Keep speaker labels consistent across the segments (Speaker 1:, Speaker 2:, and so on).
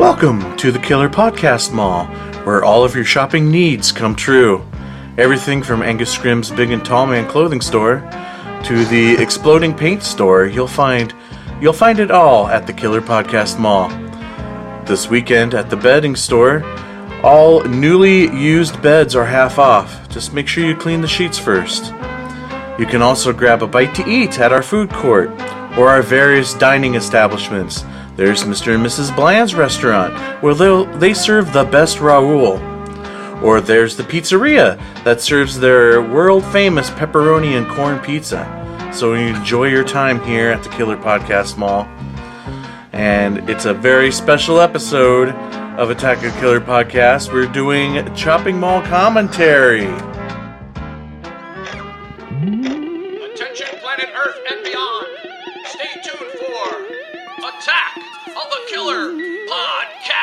Speaker 1: Welcome to the Killer Podcast Mall, where all of your shopping needs come true. Everything from Angus Scrimm's Big and Tall Man clothing store to the exploding paint store, you'll find it all at the Killer Podcast Mall. This weekend at the bedding store, all newly used beds are half off. Just make sure you clean the sheets first. You can also grab a bite to eat at our food court or our various dining establishments. There's Mr. and Mrs. Bland's restaurant, where they serve the best Raoul. Or there's the pizzeria that serves their world-famous pepperoni and corn pizza. So enjoy your time here at the Killer Podcast Mall. And it's a very special episode of Attack of the Killer Podcast. We're doing Chopping Mall commentary.
Speaker 2: Attention planet Earth and beyond. Stay tuned for Attack of the Killer Podcast.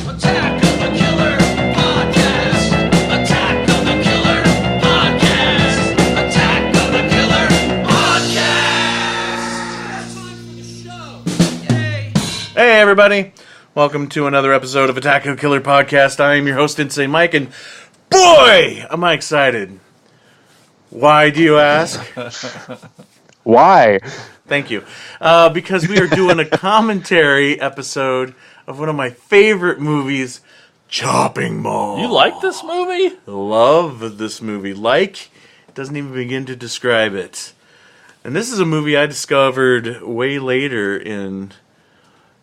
Speaker 2: Attack of the Killer Podcast. Attack of the Killer Podcast. Attack of the Killer Podcast. Yay.
Speaker 1: Hey everybody, welcome to another episode of Attack of the Killer Podcast. I am your host, Insane Mike, and boy, am I excited. Why, do you ask?
Speaker 3: Why?
Speaker 1: Thank you. Because we are doing a commentary episode of one of my favorite movies, Chopping Mall.
Speaker 4: You like this movie?
Speaker 1: Love this movie. Like, it doesn't even begin to describe it. And this is a movie I discovered way later in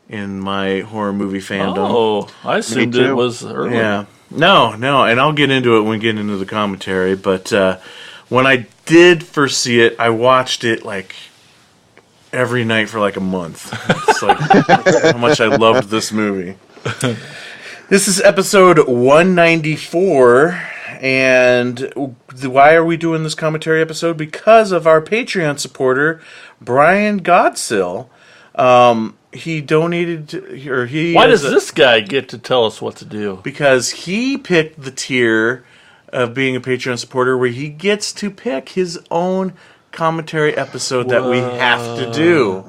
Speaker 1: my horror movie fandom.
Speaker 4: Oh, I assumed it was early.
Speaker 1: Yeah. No, and I'll get into it when we get into the commentary, but when I did first see it, I watched it like every night for like a month. It's like how much I loved this movie. This is episode 194, and why are we doing this commentary episode? Because of our Patreon supporter, Brian Godsill. He donated, or he...
Speaker 4: Why does this guy get to tell us what to do?
Speaker 1: Because he picked the tier of being a Patreon supporter where he gets to pick his own commentary episode that we have to do.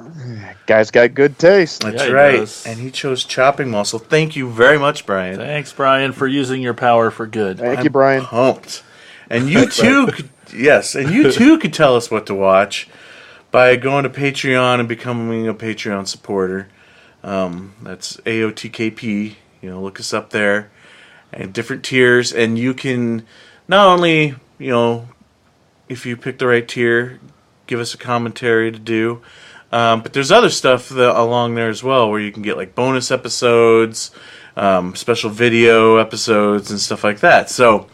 Speaker 3: Guy's got good taste.
Speaker 1: That's
Speaker 4: Yeah, he
Speaker 1: right.
Speaker 4: does.
Speaker 1: And he chose Chopping Mall. So thank you very much, Brian.
Speaker 4: Thanks, Brian, for using your power for good.
Speaker 3: Thank you, Brian.
Speaker 1: Pumped. And you too could, yes, and you too could tell us what to watch by going to Patreon and becoming a Patreon supporter. That's AOTKP. Look us up there. And different tiers, and you can not only, if you pick the right tier, give us a commentary to do, but there's other stuff along there as well, where you can get like bonus episodes, special video episodes, and stuff like that. So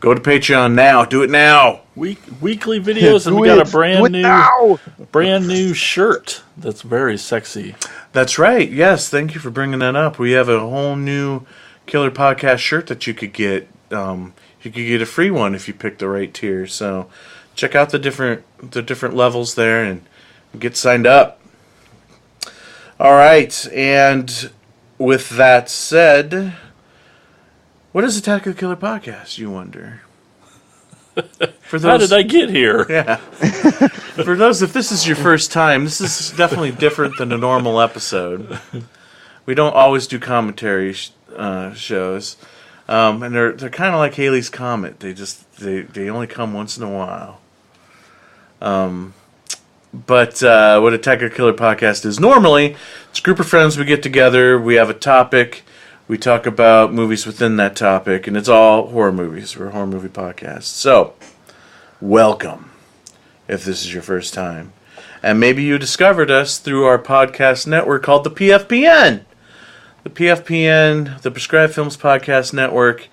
Speaker 1: go to Patreon now. Do it now.
Speaker 4: Weekly videos, and we got a brand new shirt that's very sexy.
Speaker 1: That's right. Yes, thank you for bringing that up. We have a whole new Killer Podcast shirt that you could get. You could get a free one if you pick the right tier. So check out the different levels there and get signed up. All right, and with that said, what is Attack of the Killer Podcast, you wonder?
Speaker 4: How did I get here?
Speaker 1: Yeah. For those, if this is your first time, this is definitely different than a normal episode. We don't always do commentary shows, and they're kind of like Halley's Comet. They only come once in a while. But what Attack of the Killer Podcast is normally, it's a group of friends. We get together. We have a topic. We talk about movies within that topic, and it's all horror movies. We're a horror movie podcast. So, welcome, if this is your first time. And maybe you discovered us through our podcast network called the PFPN. The PFPN, the Prescribed Films Podcast Network,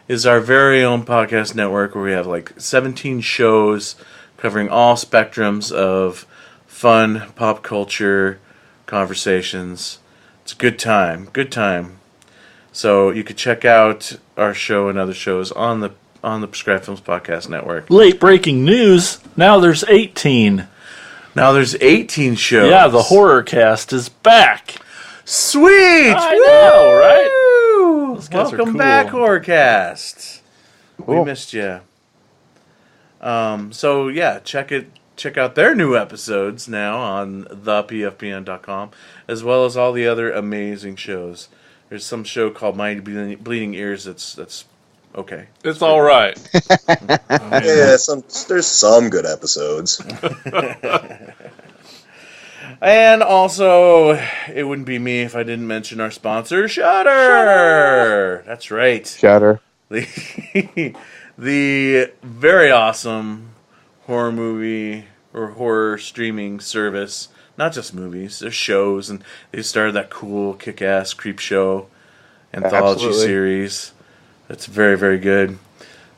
Speaker 1: is our very own podcast network where we have like 17 shows covering all spectrums of fun, pop culture, conversations. It's a good time. Good time. So you could check out our show and other shows on the Prescribed Films Podcast Network.
Speaker 4: Late breaking news. Now there's 18.
Speaker 1: Now there's 18 shows.
Speaker 4: Yeah, the horror cast is back.
Speaker 1: Sweet!
Speaker 4: I know, right?
Speaker 1: Woo!
Speaker 4: Those guys are
Speaker 1: Welcome
Speaker 4: cool.
Speaker 1: back, Horrorcast. We
Speaker 3: Cool.
Speaker 1: missed you. So yeah, check check out their new episodes now on thepfpn.com, as well as all the other amazing shows. There's some show called My Bleeding Ears that's okay.
Speaker 4: It's all right.
Speaker 5: Yeah, there's some good episodes.
Speaker 1: And also, it wouldn't be me if I didn't mention our sponsor, Shudder. That's right.
Speaker 3: Shudder.
Speaker 1: The very awesome horror movie or horror streaming service. Not just movies, there's shows, and they started that cool kick-ass creep show anthology
Speaker 3: Absolutely.
Speaker 1: series. That's very, very good.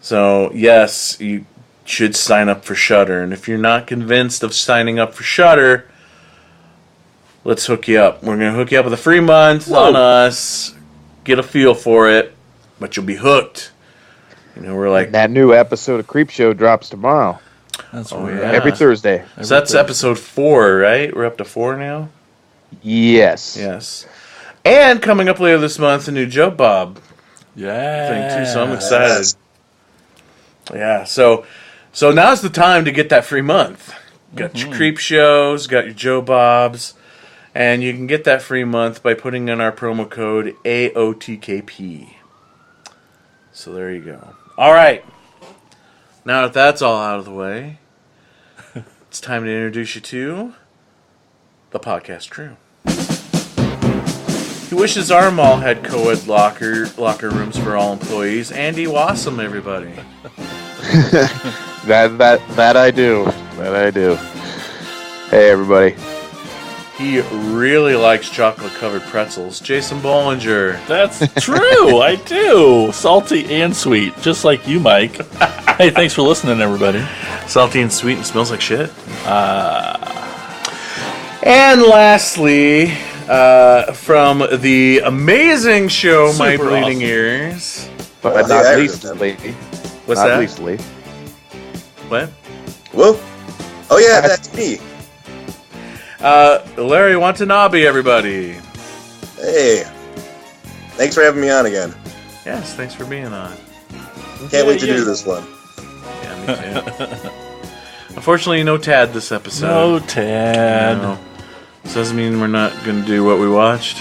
Speaker 1: So, yes, you should sign up for Shudder. And if you're not convinced of signing up for Shudder, let's hook you up. We're going to hook you up with a free month on us. Get a feel for it, but you'll be hooked. You know, we're like,
Speaker 3: That new episode of Creep Show drops tomorrow.
Speaker 4: That's
Speaker 1: Oh,
Speaker 4: weird.
Speaker 1: yeah.
Speaker 3: Every Thursday.
Speaker 1: so that's episode 4, right? We're up to 4 now?
Speaker 3: Yes.
Speaker 1: Yes. And coming up later this month, a new Joe Bob
Speaker 4: Yeah.
Speaker 1: thing, too, so I'm excited. Yeah, so now's the time to get that free month. Got your creep shows, got your Joe Bobs, and you can get that free month by putting in our promo code AOTKP. So there you go. All right. Now that that's all out of the way, it's time to introduce you to the podcast crew. He wishes our mall had co-ed locker rooms for all employees. Andy Wassam, everybody.
Speaker 3: That I do. That I do. Hey, everybody.
Speaker 1: He really likes chocolate-covered pretzels. Jason Bollinger.
Speaker 4: That's true. I do. Salty and sweet, just like you, Mike. Hey, thanks for listening, everybody.
Speaker 1: Salty and sweet and smells like shit. And lastly, from the amazing show My
Speaker 4: Super
Speaker 1: Bleeding
Speaker 4: awesome.
Speaker 1: Ears.
Speaker 3: But
Speaker 5: I think
Speaker 3: not
Speaker 5: I
Speaker 3: leastly.
Speaker 1: What's
Speaker 3: not
Speaker 1: that?
Speaker 3: leastly.
Speaker 1: What?
Speaker 5: Whoa. Oh, yeah, that's me.
Speaker 1: Larry Watanabe, everybody.
Speaker 5: Hey. Thanks for having me on again.
Speaker 1: Yes, thanks for being on.
Speaker 5: Can't wait to
Speaker 4: yeah.
Speaker 5: do this one.
Speaker 1: Yeah, me too. Unfortunately, no Tad this episode.
Speaker 4: No, Tad.
Speaker 1: No. This doesn't mean we're not going to do what we watched.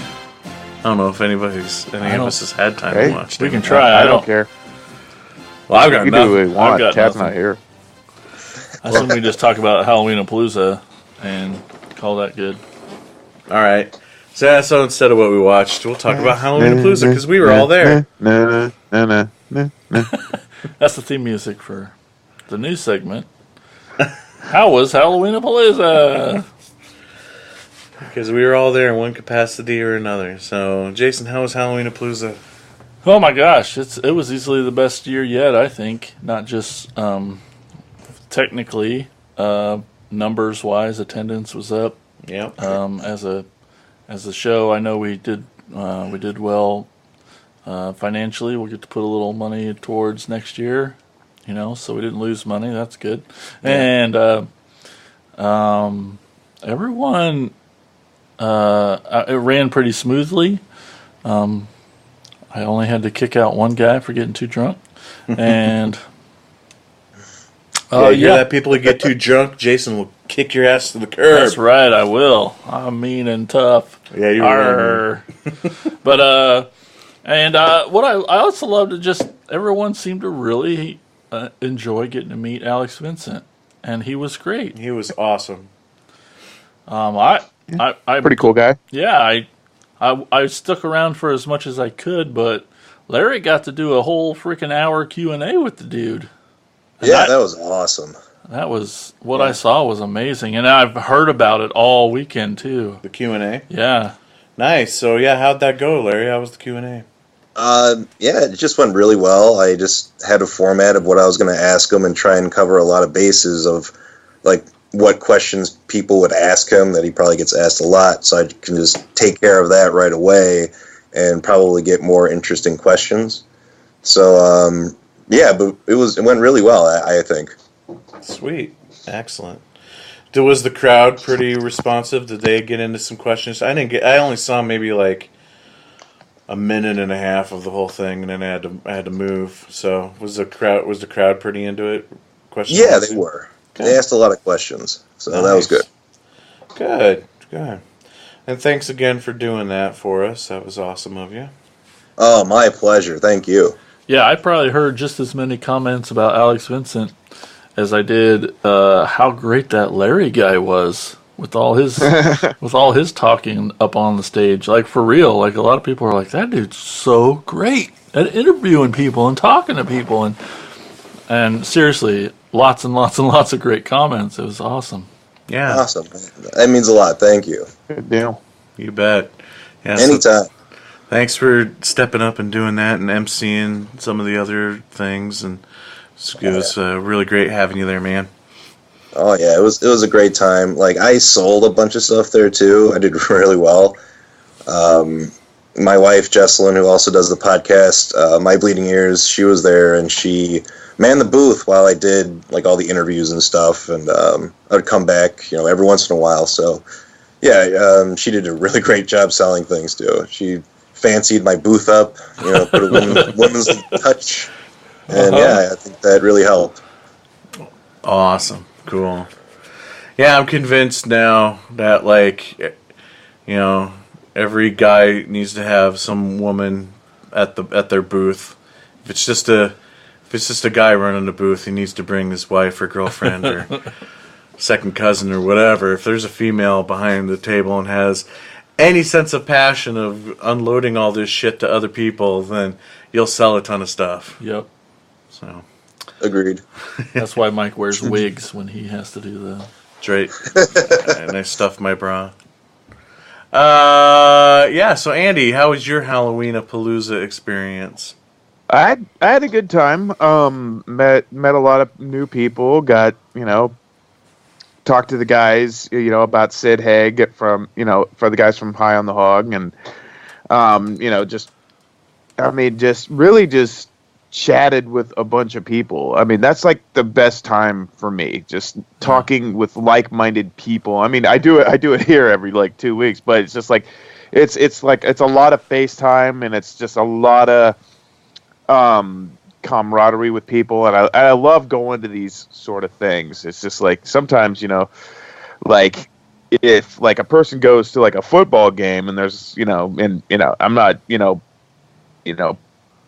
Speaker 1: I don't know if any of us has had time
Speaker 3: Hey,
Speaker 1: to watch
Speaker 4: We
Speaker 1: it.
Speaker 4: can try.
Speaker 3: I don't care.
Speaker 1: Well, I've got
Speaker 3: You can do what
Speaker 1: nothing.
Speaker 3: you want.
Speaker 4: got
Speaker 3: Tad's
Speaker 4: nothing.
Speaker 3: not here.
Speaker 4: I think we just talk about Halloween-a-Palooza and call that good.
Speaker 1: All right. So instead of what we watched, we'll talk about Halloween-a-Palooza because we were all there.
Speaker 3: No.
Speaker 4: That's the theme music for the new segment. How was Halloween-a-Palooza?
Speaker 1: Because we were all there in one capacity or another. So, Jason, how was Halloween-a-Palooza?
Speaker 4: Oh my gosh, it was easily the best year yet, I think. Not just technically, numbers wise, attendance was up.
Speaker 1: Yep.
Speaker 4: As a show, I know we did well financially. We'll get to put a little money towards next year, so we didn't lose money. That's good. And everyone, it ran pretty smoothly. I only had to kick out one guy for getting too drunk, and
Speaker 1: you hear that? People who get too drunk, Jason will kick your ass to the curb.
Speaker 4: that's right. I will. I'm mean and tough.
Speaker 1: Yeah, you
Speaker 4: Arr. But what I also loved is just everyone seemed to really enjoy getting to meet Alex Vincent, and he was great.
Speaker 1: He was awesome.
Speaker 4: I
Speaker 3: Pretty cool guy.
Speaker 4: Yeah, I stuck around for as much as I could, but Larry got to do a whole freaking hour Q&A with the dude.
Speaker 5: Yeah, that was awesome.
Speaker 4: That was what I saw was amazing, and I've heard about it all weekend too.
Speaker 1: The Q&A.
Speaker 4: Yeah,
Speaker 1: Nice. So, yeah, how'd that go, Larry? How was the Q&A?
Speaker 5: Yeah, it just went really well. I just had a format of what I was going to ask him and try and cover a lot of bases of, like, what questions people would ask him that he probably gets asked a lot. So I can just take care of that right away and probably get more interesting questions. So, yeah, but it went really well, I think.
Speaker 1: Sweet. Excellent. Was the crowd pretty responsive? Did they get into some questions? I only saw maybe like a minute and a half of the whole thing, and then I had to move. So was the crowd pretty into it? Questions?
Speaker 5: Yeah, they were. They asked a lot of questions, so that was good.
Speaker 1: Good. And thanks again for doing that for us. That was awesome of you.
Speaker 5: Oh, my pleasure. Thank you.
Speaker 4: Yeah, I probably heard just as many comments about Alex Vincent as I did how great that Larry guy was with all his talking up on the stage. Like, for real, like, a lot of people are like, that dude's so great at interviewing people and talking to people, and seriously, lots and lots and lots of great comments. It was awesome.
Speaker 1: Yeah.
Speaker 5: Awesome. That means a lot. Thank you.
Speaker 3: Good deal.
Speaker 1: You bet. Yeah, so
Speaker 5: Anytime.
Speaker 1: thanks for stepping up and doing that and emceeing some of the other things, and it was really great having you there, man.
Speaker 5: Oh yeah, it was a great time. Like, I sold a bunch of stuff there too. I did really well. My wife Jesselyn, who also does the podcast, My Bleeding Ears, she was there and she manned the booth while I did like all the interviews and stuff. And I would come back, every once in a while. So yeah, she did a really great job selling things too. She fancied my booth up, put a women's touch, and yeah, I think that really helped.
Speaker 1: Awesome. Cool. Yeah, I'm convinced now that, like, every guy needs to have some woman at their booth. If it's just a guy running the booth, he needs to bring his wife or girlfriend or second cousin or whatever. If there's a female behind the table and has any sense of passion of unloading all this shit to other people, then you'll sell a ton of stuff.
Speaker 4: Yep.
Speaker 1: So
Speaker 5: Agreed.
Speaker 4: That's why Mike wears wigs when he has to do that.
Speaker 1: that's right. And I stuffed my bra. Yeah. So Andy, how was your Halloween-a-Palooza experience?
Speaker 3: I had a good time. Met a lot of new people. Got talked to the guys about Sid Haig from for the guys from High on the Hog, and just really chatted with a bunch of people. I mean, that's like the best time for me, just talking with like-minded people. I mean, I do it here every like 2 weeks, but it's just like it's a lot of FaceTime, and it's just a lot of camaraderie with people, and I love going to these sort of things. It's just like sometimes like if like a person goes to like a football game and there's I'm not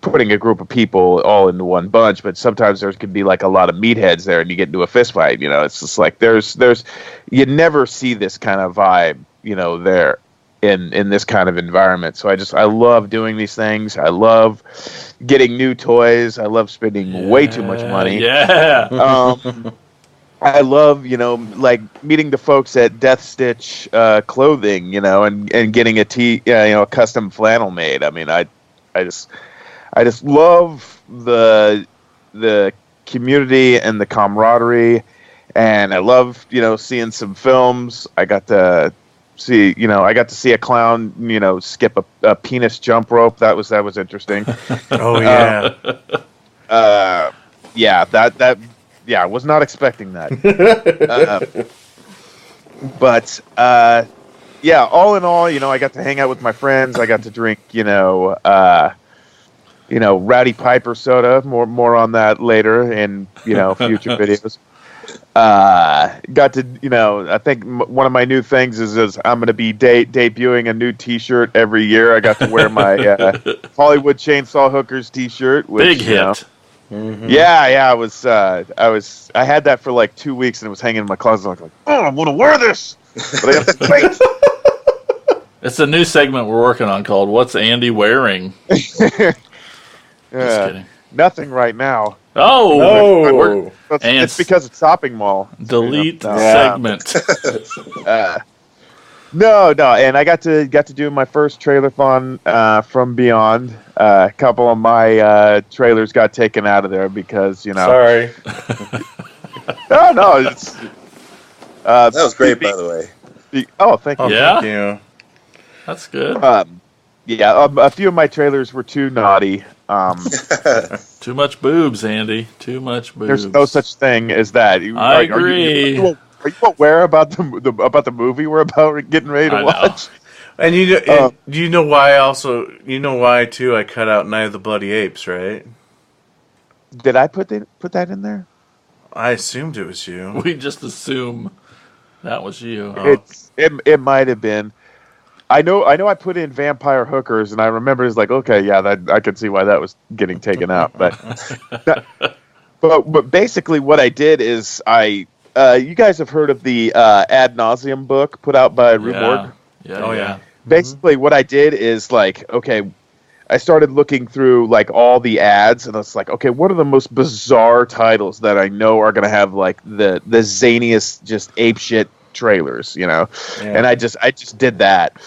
Speaker 3: putting a group of people all into one bunch, but sometimes there could be like a lot of meatheads there and you get into a fist fight. It's just like there's you never see this kind of vibe there in this kind of environment. So I love doing these things. I love getting new toys. I love spending way too much money.
Speaker 4: Yeah.
Speaker 3: I love, like meeting the folks at Death Stitch clothing, and getting a custom flannel made. I mean, I just love the community and the camaraderie, and I love, seeing some films. I got to see a clown, skip a penis jump rope. That was interesting.
Speaker 1: Oh yeah.
Speaker 3: I was not expecting that. But all in all, I got to hang out with my friends. I got to drink, Rowdy Piper soda. More on that later in future videos. Got to I think one of my new things is I'm going to be debuting a new T-shirt every year. I got to wear my Hollywood Chainsaw Hookers T-shirt. Which,
Speaker 4: Big hit.
Speaker 3: Yeah. I had that for like 2 weeks and it was hanging in my closet. I was like, I want to wear this, but I have to wait.
Speaker 4: It's a new segment we're working on called "What's Andy Wearing?" Just kidding.
Speaker 3: Nothing right now.
Speaker 4: Oh,
Speaker 3: It's because it's shopping mall.
Speaker 4: delete
Speaker 3: No.
Speaker 4: segment.
Speaker 3: No, and I got to do my first trailer-thon from Beyond. A couple of my trailers got taken out of there because
Speaker 1: Sorry.
Speaker 3: No, it's
Speaker 5: That was great, by the way.
Speaker 3: Oh, thank you.
Speaker 1: Oh,
Speaker 4: Yeah?
Speaker 1: thank you.
Speaker 4: That's good.
Speaker 3: A few of my trailers were too naughty.
Speaker 4: Too much boobs, Andy. Too much boobs.
Speaker 3: There's no such thing as that.
Speaker 4: I agree.
Speaker 3: Are you aware about the movie we're about getting ready to
Speaker 4: I know.
Speaker 3: watch?
Speaker 1: And you know why also, why too I cut out Night of the Bloody Apes, right?
Speaker 3: Did I put that in there?
Speaker 1: I assumed it was you.
Speaker 4: We just assume that was you.
Speaker 3: It might have been. I know I put in vampire hookers, and I remember it's like, okay, yeah, that I could see why that was getting taken out. But basically, what I did is you guys have heard of the Ad Nauseum book put out by Rue Morgue?
Speaker 4: Yeah.
Speaker 1: Oh, yeah.
Speaker 3: Basically, what I did is like, okay, I started looking through like all the ads, and it's like, okay, what are the most bizarre titles that I know are going to have like the zaniest, just apeshit trailers, you know?
Speaker 1: Yeah.
Speaker 3: And I just did that.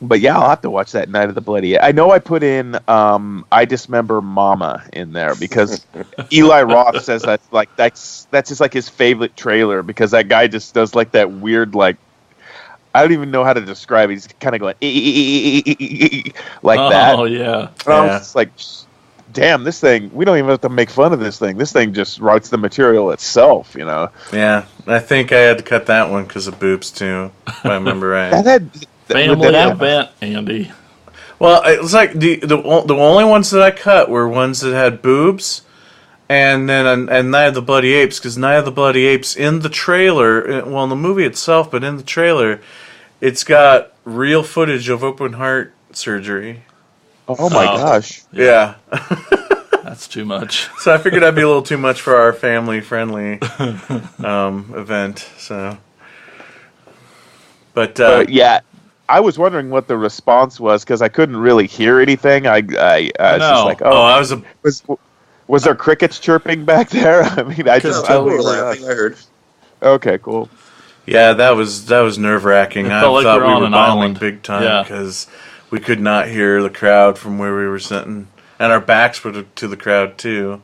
Speaker 3: But yeah, I'll have to watch that Night of the Bloody. I know I put in I Dismember Mama in there because Eli Roth says that's just like his favorite trailer because that guy just does like that weird like I don't even know how to describe it. He's kind of going like that.
Speaker 4: Oh yeah.
Speaker 3: And I was just like, damn, this thing, we don't even have to make fun of this thing. This thing just writes the material itself, you know?
Speaker 1: Yeah, I think I had to cut that one because of boobs too, if I remember right.
Speaker 4: Family event, Andy.
Speaker 1: Well, it was like the only ones that I cut were ones that had boobs, and then and Night of the Bloody Apes, because Night of the Bloody Apes in the trailer, well, in the movie itself, but in the trailer, it's got real footage of open heart surgery.
Speaker 3: Oh my gosh.
Speaker 1: Yeah.
Speaker 4: That's too much.
Speaker 1: So I figured that'd be a little too much for our family-friendly event. So, but
Speaker 3: yeah, I was wondering what the response was because I couldn't really hear anything. I was just like,
Speaker 1: I was
Speaker 3: was there crickets chirping back there? I mean, I just
Speaker 5: people were laughing. I heard.
Speaker 3: Okay, cool.
Speaker 1: Yeah, that was nerve-wracking. I
Speaker 4: felt like
Speaker 1: thought
Speaker 4: we were
Speaker 1: we
Speaker 4: on
Speaker 1: were
Speaker 4: an
Speaker 1: bombing
Speaker 4: island.
Speaker 1: big time
Speaker 4: Yeah.
Speaker 1: because we could not hear the crowd from where we were sitting, and our backs were to the crowd too.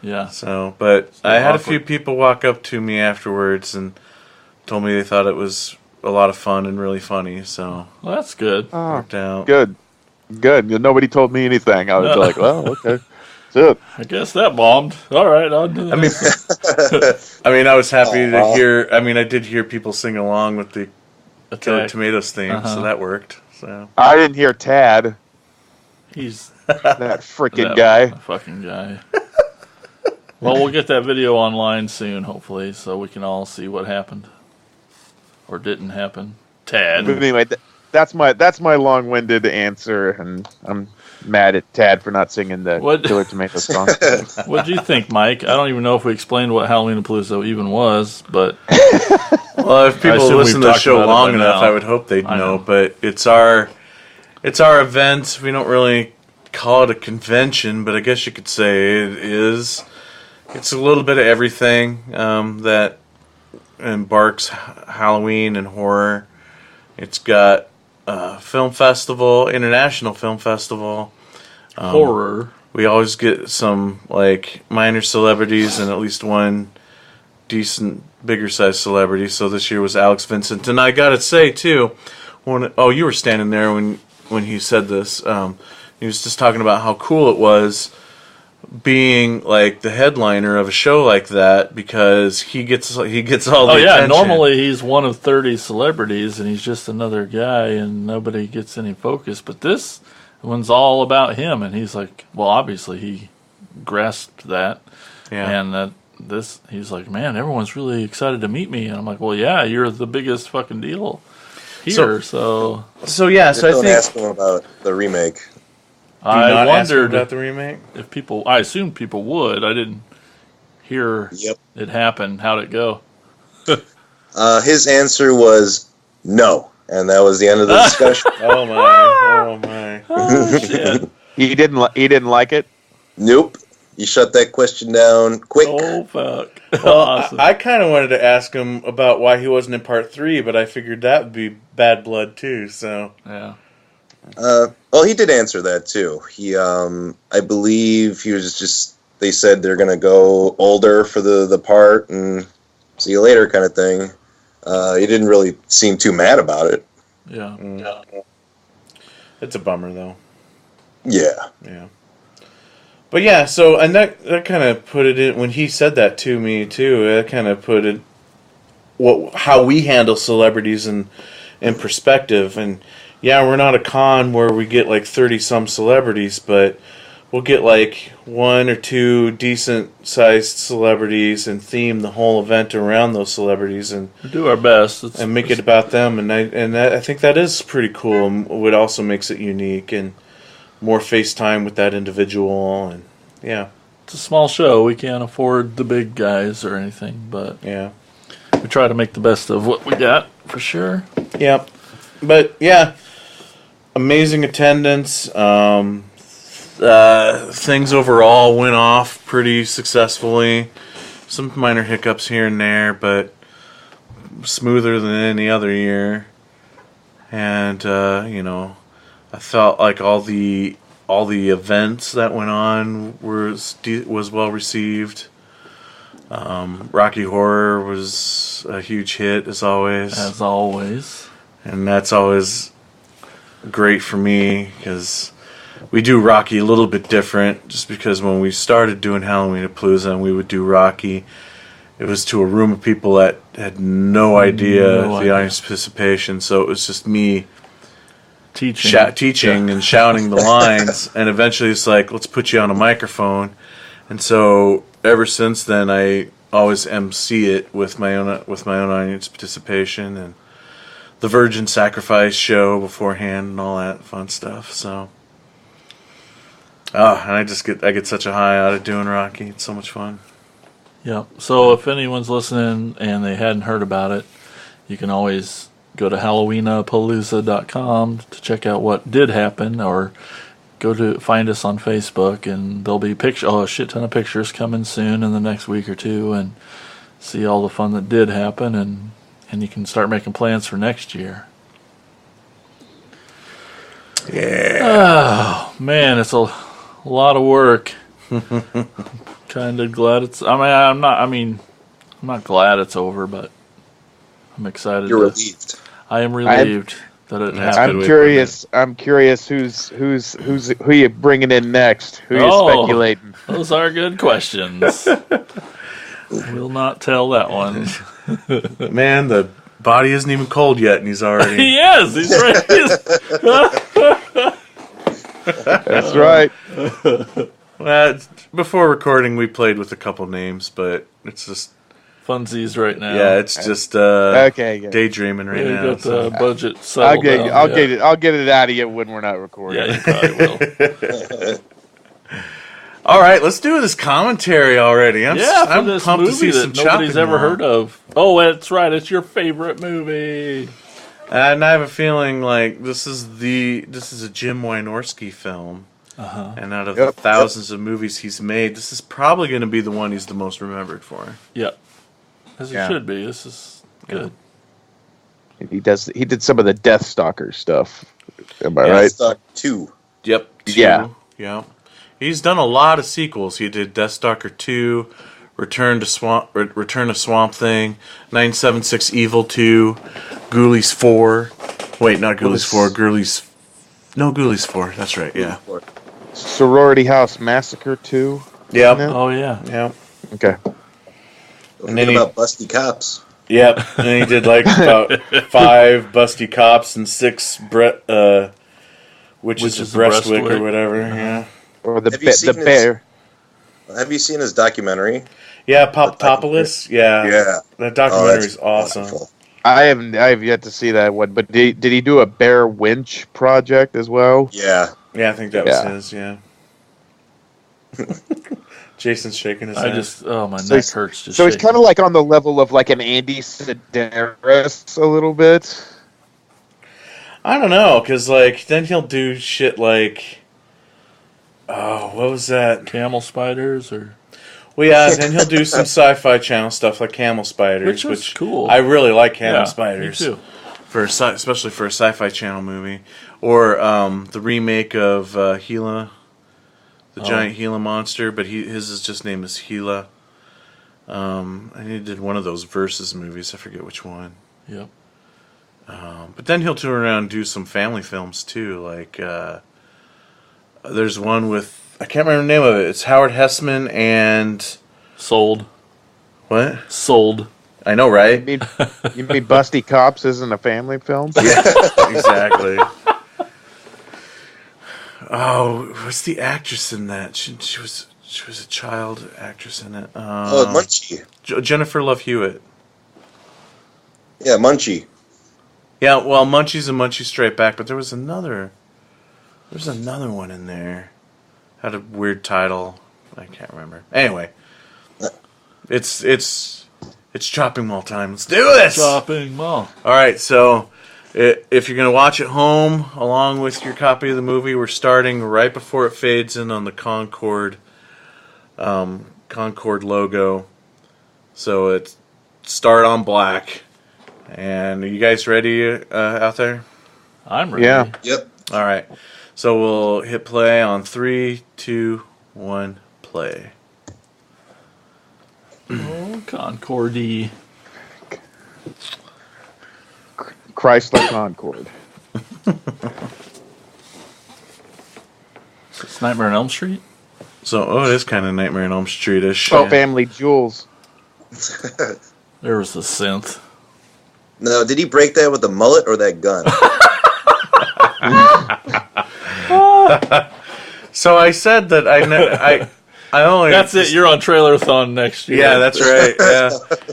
Speaker 4: Yeah.
Speaker 1: So, but I had a
Speaker 4: awkward.
Speaker 1: few people walk up to me afterwards and told me they thought it was a lot of fun and really funny. So
Speaker 4: Well, that's good.
Speaker 1: worked out.
Speaker 3: Good. Nobody told me anything. I was like, well, okay. That's it.
Speaker 4: I guess that bombed. All right, I'll do that.
Speaker 1: I mean, I was happy to hear. I mean, I did hear people sing along with the Killer
Speaker 4: Okay.
Speaker 1: Tomatoes theme, so that worked. So
Speaker 3: I didn't hear Tad,
Speaker 4: He's
Speaker 3: that freaking
Speaker 4: that
Speaker 3: guy.
Speaker 4: fucking guy. Well, we'll get that video online soon, hopefully, so we can all see what happened or didn't happen. Tad.
Speaker 3: But anyway, that's my long-winded answer, and I'm mad at Tad for not singing the
Speaker 4: What-
Speaker 3: Killer Tomatoes song.
Speaker 4: What'd you think, Mike? I don't even know if we explained what Halloween-a-Palooza even was, but
Speaker 1: well, if people
Speaker 4: assume
Speaker 1: listen
Speaker 4: we've
Speaker 1: to the
Speaker 4: talked
Speaker 1: show
Speaker 4: about it
Speaker 1: long
Speaker 4: by
Speaker 1: enough,
Speaker 4: now.
Speaker 1: I would hope they'd
Speaker 4: I
Speaker 1: know.
Speaker 4: know.
Speaker 1: But it's our event. We don't really call it a convention, but I guess you could say it is. It's a little bit of everything that embarks Halloween and horror. It's got film festival, international film festival.
Speaker 4: horror.
Speaker 1: We always get some like minor celebrities and at least one decent bigger sized celebrity. So this year was Alex Vincent, and I gotta say too, you were standing there when he said this. He was just talking about how cool it was being like the headliner of a show like that because he gets all the attention.
Speaker 4: Normally he's one of 30 celebrities and he's just another guy and nobody gets any focus. But this one's all about him, and he's like, well, obviously he grasped that, and he's like, man, everyone's really excited to meet me, and I'm like, well, yeah, you're the biggest fucking deal here. So
Speaker 1: yeah, so I
Speaker 5: Don't
Speaker 1: think
Speaker 5: ask them about the remake.
Speaker 4: I
Speaker 1: not ask him
Speaker 4: wondered
Speaker 1: about the remake.
Speaker 4: if people. I assumed people would. I didn't hear
Speaker 5: Yep.
Speaker 4: it happen. How'd it go?
Speaker 5: His answer was no, and that was the end of the discussion.
Speaker 1: Oh my!
Speaker 4: Oh shit!
Speaker 3: He didn't like it.
Speaker 5: Nope. You shut that question down quick.
Speaker 4: Oh fuck!
Speaker 1: Well,
Speaker 4: Awesome.
Speaker 1: I kind of wanted to ask him about why he wasn't in part 3, but I figured that would be bad blood too. So
Speaker 4: Yeah.
Speaker 5: Well, he did answer that too. He, I believe he was just. They said they're gonna go older for the part and see you later kind of thing. He didn't really seem too mad about it.
Speaker 4: Yeah.
Speaker 1: it's a bummer though.
Speaker 5: Yeah.
Speaker 1: Yeah. But yeah, so and that kind of put it in when he said that to me too. That kind of put it how we handle celebrities in perspective. And yeah, we're not a con where we get like 30 some celebrities, but we'll get like one or two decent sized celebrities and theme the whole event around those celebrities and
Speaker 4: We do our best.
Speaker 1: and make it about them. And I think that is pretty cool. And what also makes it unique and more FaceTime with that individual. And yeah,
Speaker 4: It's a small show. We can't afford the big guys or anything, but
Speaker 1: yeah,
Speaker 4: we try to make the best of what we got for sure.
Speaker 1: yeah. But yeah, amazing attendance. Things overall went off pretty successfully. Some minor hiccups here and there, but smoother than any other year. And I felt like all the events that went on was well received. Rocky Horror was a huge hit as always,
Speaker 4: As always.
Speaker 1: and that's always great for me because we do Rocky a little bit different. Just because when we started doing Halloween at Palooza and we would do Rocky, it was to a room of people that had no idea
Speaker 4: No
Speaker 1: the
Speaker 4: idea.
Speaker 1: audience participation. So it was just me
Speaker 4: Teaching.
Speaker 1: teaching and shouting the lines, and eventually it's like, let's put you on a microphone. And so ever since then, I always MC it with my own audience participation and the Virgin Sacrifice show beforehand and all that fun stuff. So, and I get such a high out of doing Rocky. It's so much fun.
Speaker 4: Yep. So if anyone's listening and they hadn't heard about it, you can always go to HalloweenaPalooza.com to check out what did happen, or find us on Facebook, and there'll be a shit ton of pictures coming soon in the next week or two, and see all the fun that did happen, and you can start making plans for next year.
Speaker 1: Yeah.
Speaker 4: Oh man, it's a lot of work. Kind of glad it's. I'm not glad it's over, but I'm excited.
Speaker 5: You're relieved.
Speaker 4: I am relieved that it
Speaker 1: That's
Speaker 4: happened.
Speaker 1: good.
Speaker 3: I'm curious who you bringing in next? Who you
Speaker 4: Oh.
Speaker 3: speculating?
Speaker 4: Those are good questions. Will not tell that one.
Speaker 1: Man, the body isn't even cold yet, and he's already.
Speaker 4: He is. He's right.
Speaker 3: That's right.
Speaker 1: Before recording, we played with a couple names, but it's just
Speaker 4: Funsies right now.
Speaker 1: yeah, it's just
Speaker 3: Okay, yeah.
Speaker 1: daydreaming right
Speaker 4: You
Speaker 1: now.
Speaker 4: got the
Speaker 1: so.
Speaker 4: budget settled down.
Speaker 3: I'll get it out of you when we're not recording.
Speaker 4: Yeah, you probably will.
Speaker 1: All right, let's do this commentary already.
Speaker 4: For
Speaker 1: I'm
Speaker 4: this
Speaker 1: pumped to
Speaker 4: movie
Speaker 1: see some
Speaker 4: that nobody's
Speaker 1: chopping
Speaker 4: ever
Speaker 1: mall.
Speaker 4: heard of. Oh, that's right. It's your favorite movie.
Speaker 1: And I have a feeling like this is a Jim Wynorski film.
Speaker 4: Uh-huh.
Speaker 1: And out of
Speaker 3: Yep.
Speaker 1: the thousands of movies he's made, this is probably going to be the one he's the most remembered for.
Speaker 4: Yep. As
Speaker 3: Yeah.
Speaker 4: it should be. This is good.
Speaker 3: He did some of the Deathstalker stuff. Am I
Speaker 1: Yeah.
Speaker 3: right?
Speaker 5: Stock 2.
Speaker 1: Yep.
Speaker 3: Yeah.
Speaker 1: Yeah. He's done a lot of sequels. He did Deathstalker 2, Return to Swamp Thing, 976 Evil 2, Ghoulies 4. Wait, not Ghoulies 4, Ghoulies 4. That's right. Yeah.
Speaker 3: Sorority House Massacre 2.
Speaker 1: Yep.
Speaker 3: Yeah.
Speaker 4: Oh, yeah.
Speaker 1: Yep.
Speaker 3: Okay.
Speaker 5: Don't
Speaker 1: And then
Speaker 5: forget about Busty Cops.
Speaker 1: Yep. And he did like about 5 Busty Cops and 6 Witches of Breastwick or whatever. Yeah.
Speaker 3: Or the
Speaker 5: Have you seen
Speaker 3: the bear.
Speaker 5: Have you seen his documentary?
Speaker 1: Yeah, Poptopolis. Yeah.
Speaker 5: Yeah.
Speaker 1: That
Speaker 5: Oh,
Speaker 1: documentary
Speaker 5: that's
Speaker 1: is awesome.
Speaker 5: wonderful.
Speaker 3: I have yet to see that one, but did he do a Bear Winch project as well?
Speaker 5: Yeah.
Speaker 1: Yeah, I think that
Speaker 3: Yeah.
Speaker 1: was his. Yeah. Jason's shaking his head.
Speaker 4: My
Speaker 3: So
Speaker 4: neck
Speaker 3: he's-
Speaker 4: hurts just
Speaker 3: So he's
Speaker 4: shaking.
Speaker 3: kind of like on the level of like an Andy Sedaris a little bit.
Speaker 1: I don't know, because like then he'll do shit like, oh, what was that?
Speaker 4: Camel spiders or
Speaker 1: Well, yeah, then he'll do some Sci-Fi Channel stuff like Camel Spiders,
Speaker 4: Which was cool.
Speaker 1: I really like Camel
Speaker 4: Yeah,
Speaker 1: Spiders,
Speaker 4: me too.
Speaker 1: especially for a Sci-Fi Channel movie, or the remake of Gila, the giant Gila monster, but his just name is Gila. And he did one of those Versus movies. I forget which one.
Speaker 4: Yep.
Speaker 1: But then he'll turn around and do some family films too. Like there's one with I can't remember the name of it. It's Howard Hessman and
Speaker 4: Sold.
Speaker 1: what?
Speaker 4: Sold.
Speaker 1: I know,
Speaker 3: You
Speaker 1: right?
Speaker 3: mean Busty Cops isn't a family film?
Speaker 1: Yeah, exactly. Oh, what's the actress in that? She was a child actress in it.
Speaker 5: Oh, Munchie.
Speaker 1: Jennifer Love Hewitt.
Speaker 5: Yeah, Munchie.
Speaker 1: Yeah, well, Munchie's a Munchie Straight Back, but there was another one in there. Had a weird title. I can't remember. Anyway, it's chopping mall time. Let's do this.
Speaker 4: Shopping mall.
Speaker 1: All right, so if you're gonna watch at home along with your copy of the movie, we're starting right before it fades in on the Concord logo. So it's start on black. And are you guys ready out there?
Speaker 4: I'm ready.
Speaker 3: Yeah.
Speaker 5: Yep.
Speaker 1: All right. So we'll hit play on 3, 2, 1, play.
Speaker 4: Oh, Concordy.
Speaker 3: Chrysler Concord.
Speaker 4: It's Nightmare on Elm Street?
Speaker 1: So, it is kind of Nightmare on Elm Street-ish.
Speaker 3: Oh, Family Jewels.
Speaker 4: There was the synth.
Speaker 5: No, did he break that with the mullet or that gun?
Speaker 1: So I said that I only...
Speaker 4: That's it. You're on Trailer-thon next year.
Speaker 1: Yeah, that's right. Yeah.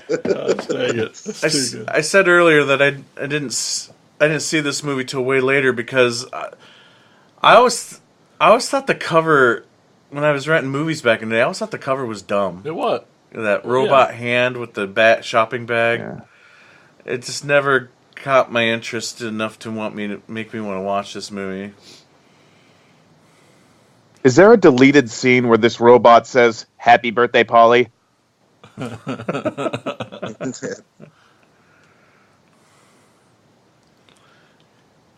Speaker 4: Gosh, dang it. That's too good.
Speaker 1: I said earlier that I didn't see this movie till way later because I always thought the cover, when I was renting movies back in the day, I always thought the cover was dumb.
Speaker 4: It what?
Speaker 1: That robot hand with the shopping bag.
Speaker 3: Yeah.
Speaker 1: It just never caught my interest enough to make me want to watch this movie.
Speaker 3: Is there a deleted scene where this robot says, "Happy birthday, Polly"?
Speaker 4: Because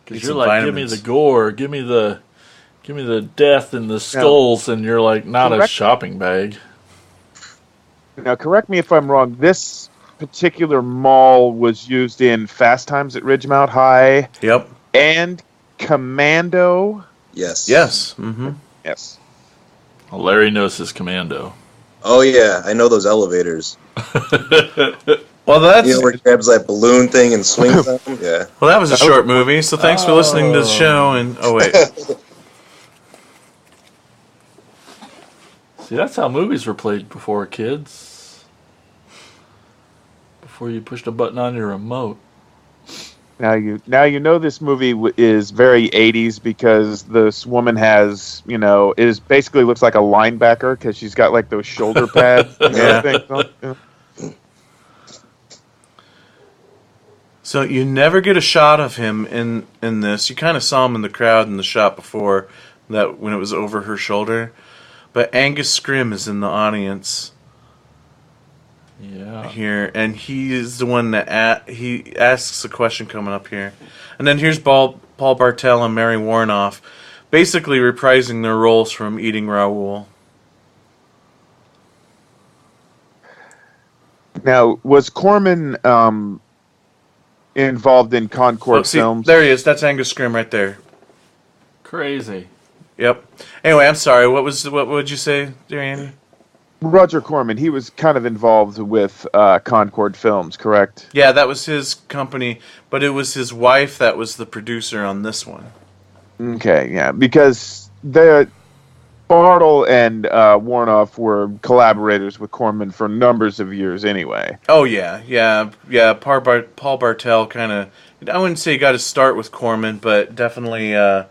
Speaker 1: Need
Speaker 4: you're
Speaker 1: some
Speaker 4: like, give me
Speaker 1: vitamins.
Speaker 4: the gore, give me the death and the skulls, and you're like, not a
Speaker 3: Correct.
Speaker 4: shopping bag.
Speaker 3: Now, correct me if I'm wrong. This particular mall was used in Fast Times at Ridgemount High
Speaker 1: Yep.
Speaker 3: and Commando.
Speaker 5: Yes.
Speaker 1: Yes. Mm-hmm.
Speaker 3: Yes.
Speaker 4: Well, Larry knows his commando.
Speaker 5: Oh yeah, I know those elevators.
Speaker 1: Well, that's
Speaker 5: You know where he grabs that balloon thing and swings them? Yeah.
Speaker 1: well, that was a short movie. So thanks for listening to the show. And wait,
Speaker 4: See, that's how movies were played before, kids. Before you pushed a button on your remote.
Speaker 3: Now you know this movie is very 80s because this woman has, basically looks like a linebacker because she's got like those shoulder pads and
Speaker 1: Yeah.
Speaker 3: everything.
Speaker 1: so you never get a shot of him in this. You kind of saw him in the crowd in the shot before that when it was over her shoulder. But Angus Scrimm is in the audience
Speaker 4: Yeah.
Speaker 1: here, and he is the one that he asks a question coming up here. And then here's Paul Bartel and Mary Warnoff, basically reprising their roles from Eating Raoul.
Speaker 3: Now, was Corman involved in Concord
Speaker 1: See,
Speaker 3: films?
Speaker 1: there he is. That's Angus Scrimm right there.
Speaker 4: Crazy.
Speaker 1: Yep. Anyway, I'm sorry. What would you say, dear Andy?
Speaker 3: Roger Corman, he was kind of involved with Concord Films, correct?
Speaker 1: Yeah, that was his company, but it was his wife that was the producer on this one.
Speaker 3: Okay, yeah, because Bartle and Warnoff were collaborators with Corman for numbers of years anyway.
Speaker 1: Oh yeah. Paul Bartel kind of, I wouldn't say he got his start with Corman, but definitely.
Speaker 3: Well,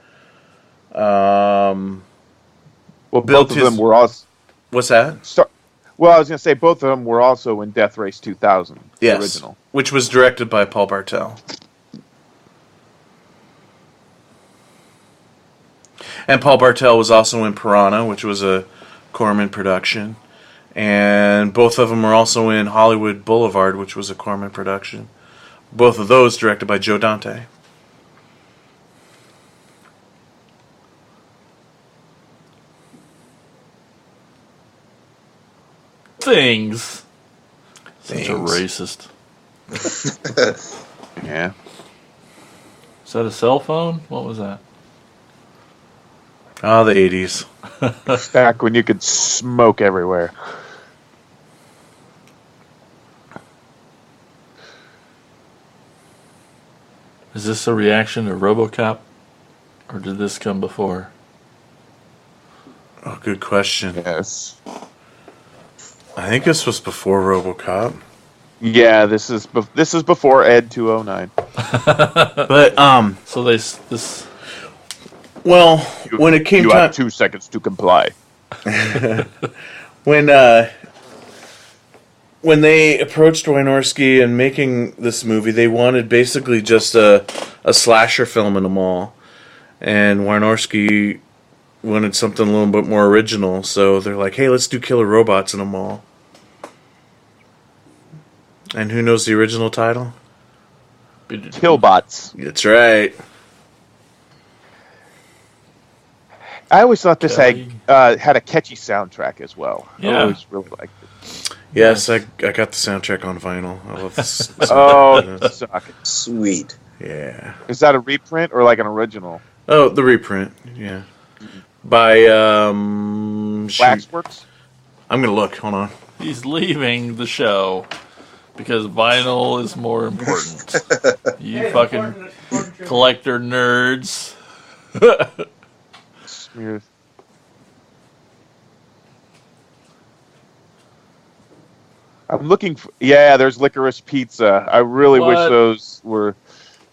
Speaker 1: Built
Speaker 3: both of
Speaker 1: his-
Speaker 3: them were also.
Speaker 1: What's that?
Speaker 3: Well, I was going to say both of them were also in Death Race 2000, the
Speaker 1: Yes,
Speaker 3: original.
Speaker 1: which was directed by Paul Bartel. And Paul Bartel was also in Piranha, which was a Corman production. And both of them were also in Hollywood Boulevard, which was a Corman production. Both of those directed by Joe Dante.
Speaker 4: Things. Such a
Speaker 1: Things.
Speaker 4: racist.
Speaker 3: Yeah.
Speaker 4: Is that a cell phone? What was that?
Speaker 1: Oh, the 80s.
Speaker 3: Back when you could smoke everywhere.
Speaker 4: Is this a reaction to RoboCop? Or did this come before?
Speaker 1: Oh, good question.
Speaker 3: Yes.
Speaker 1: I think this was before RoboCop.
Speaker 3: Yeah, this is before Ed 209.
Speaker 1: But
Speaker 4: So this
Speaker 1: well, when it came
Speaker 3: You
Speaker 1: time,
Speaker 3: have 2 seconds to comply.
Speaker 1: when they approached Wynorski and making this movie, they wanted basically just a slasher film in a mall, and Wynorski wanted something a little bit more original. So they're like, "Hey, let's do killer robots in a mall." And who knows the original title?
Speaker 3: Killbots.
Speaker 1: That's right.
Speaker 3: I always thought this
Speaker 4: Kelly.
Speaker 3: had a catchy soundtrack as well. I
Speaker 4: Yeah.
Speaker 3: always really liked it.
Speaker 1: Yes, I got the soundtrack on vinyl. I love this.
Speaker 3: Oh, suck.
Speaker 5: Sweet.
Speaker 1: Yeah.
Speaker 3: Is that a reprint or like an original?
Speaker 1: Oh, the reprint. Yeah. By shoot.
Speaker 3: Waxworks?
Speaker 1: I'm gonna look. Hold on.
Speaker 4: He's leaving the show because vinyl is more important. You fucking collector nerds.
Speaker 3: Smears. I'm looking for. Yeah, there's Licorice Pizza. I really wish
Speaker 4: What?
Speaker 3: those were.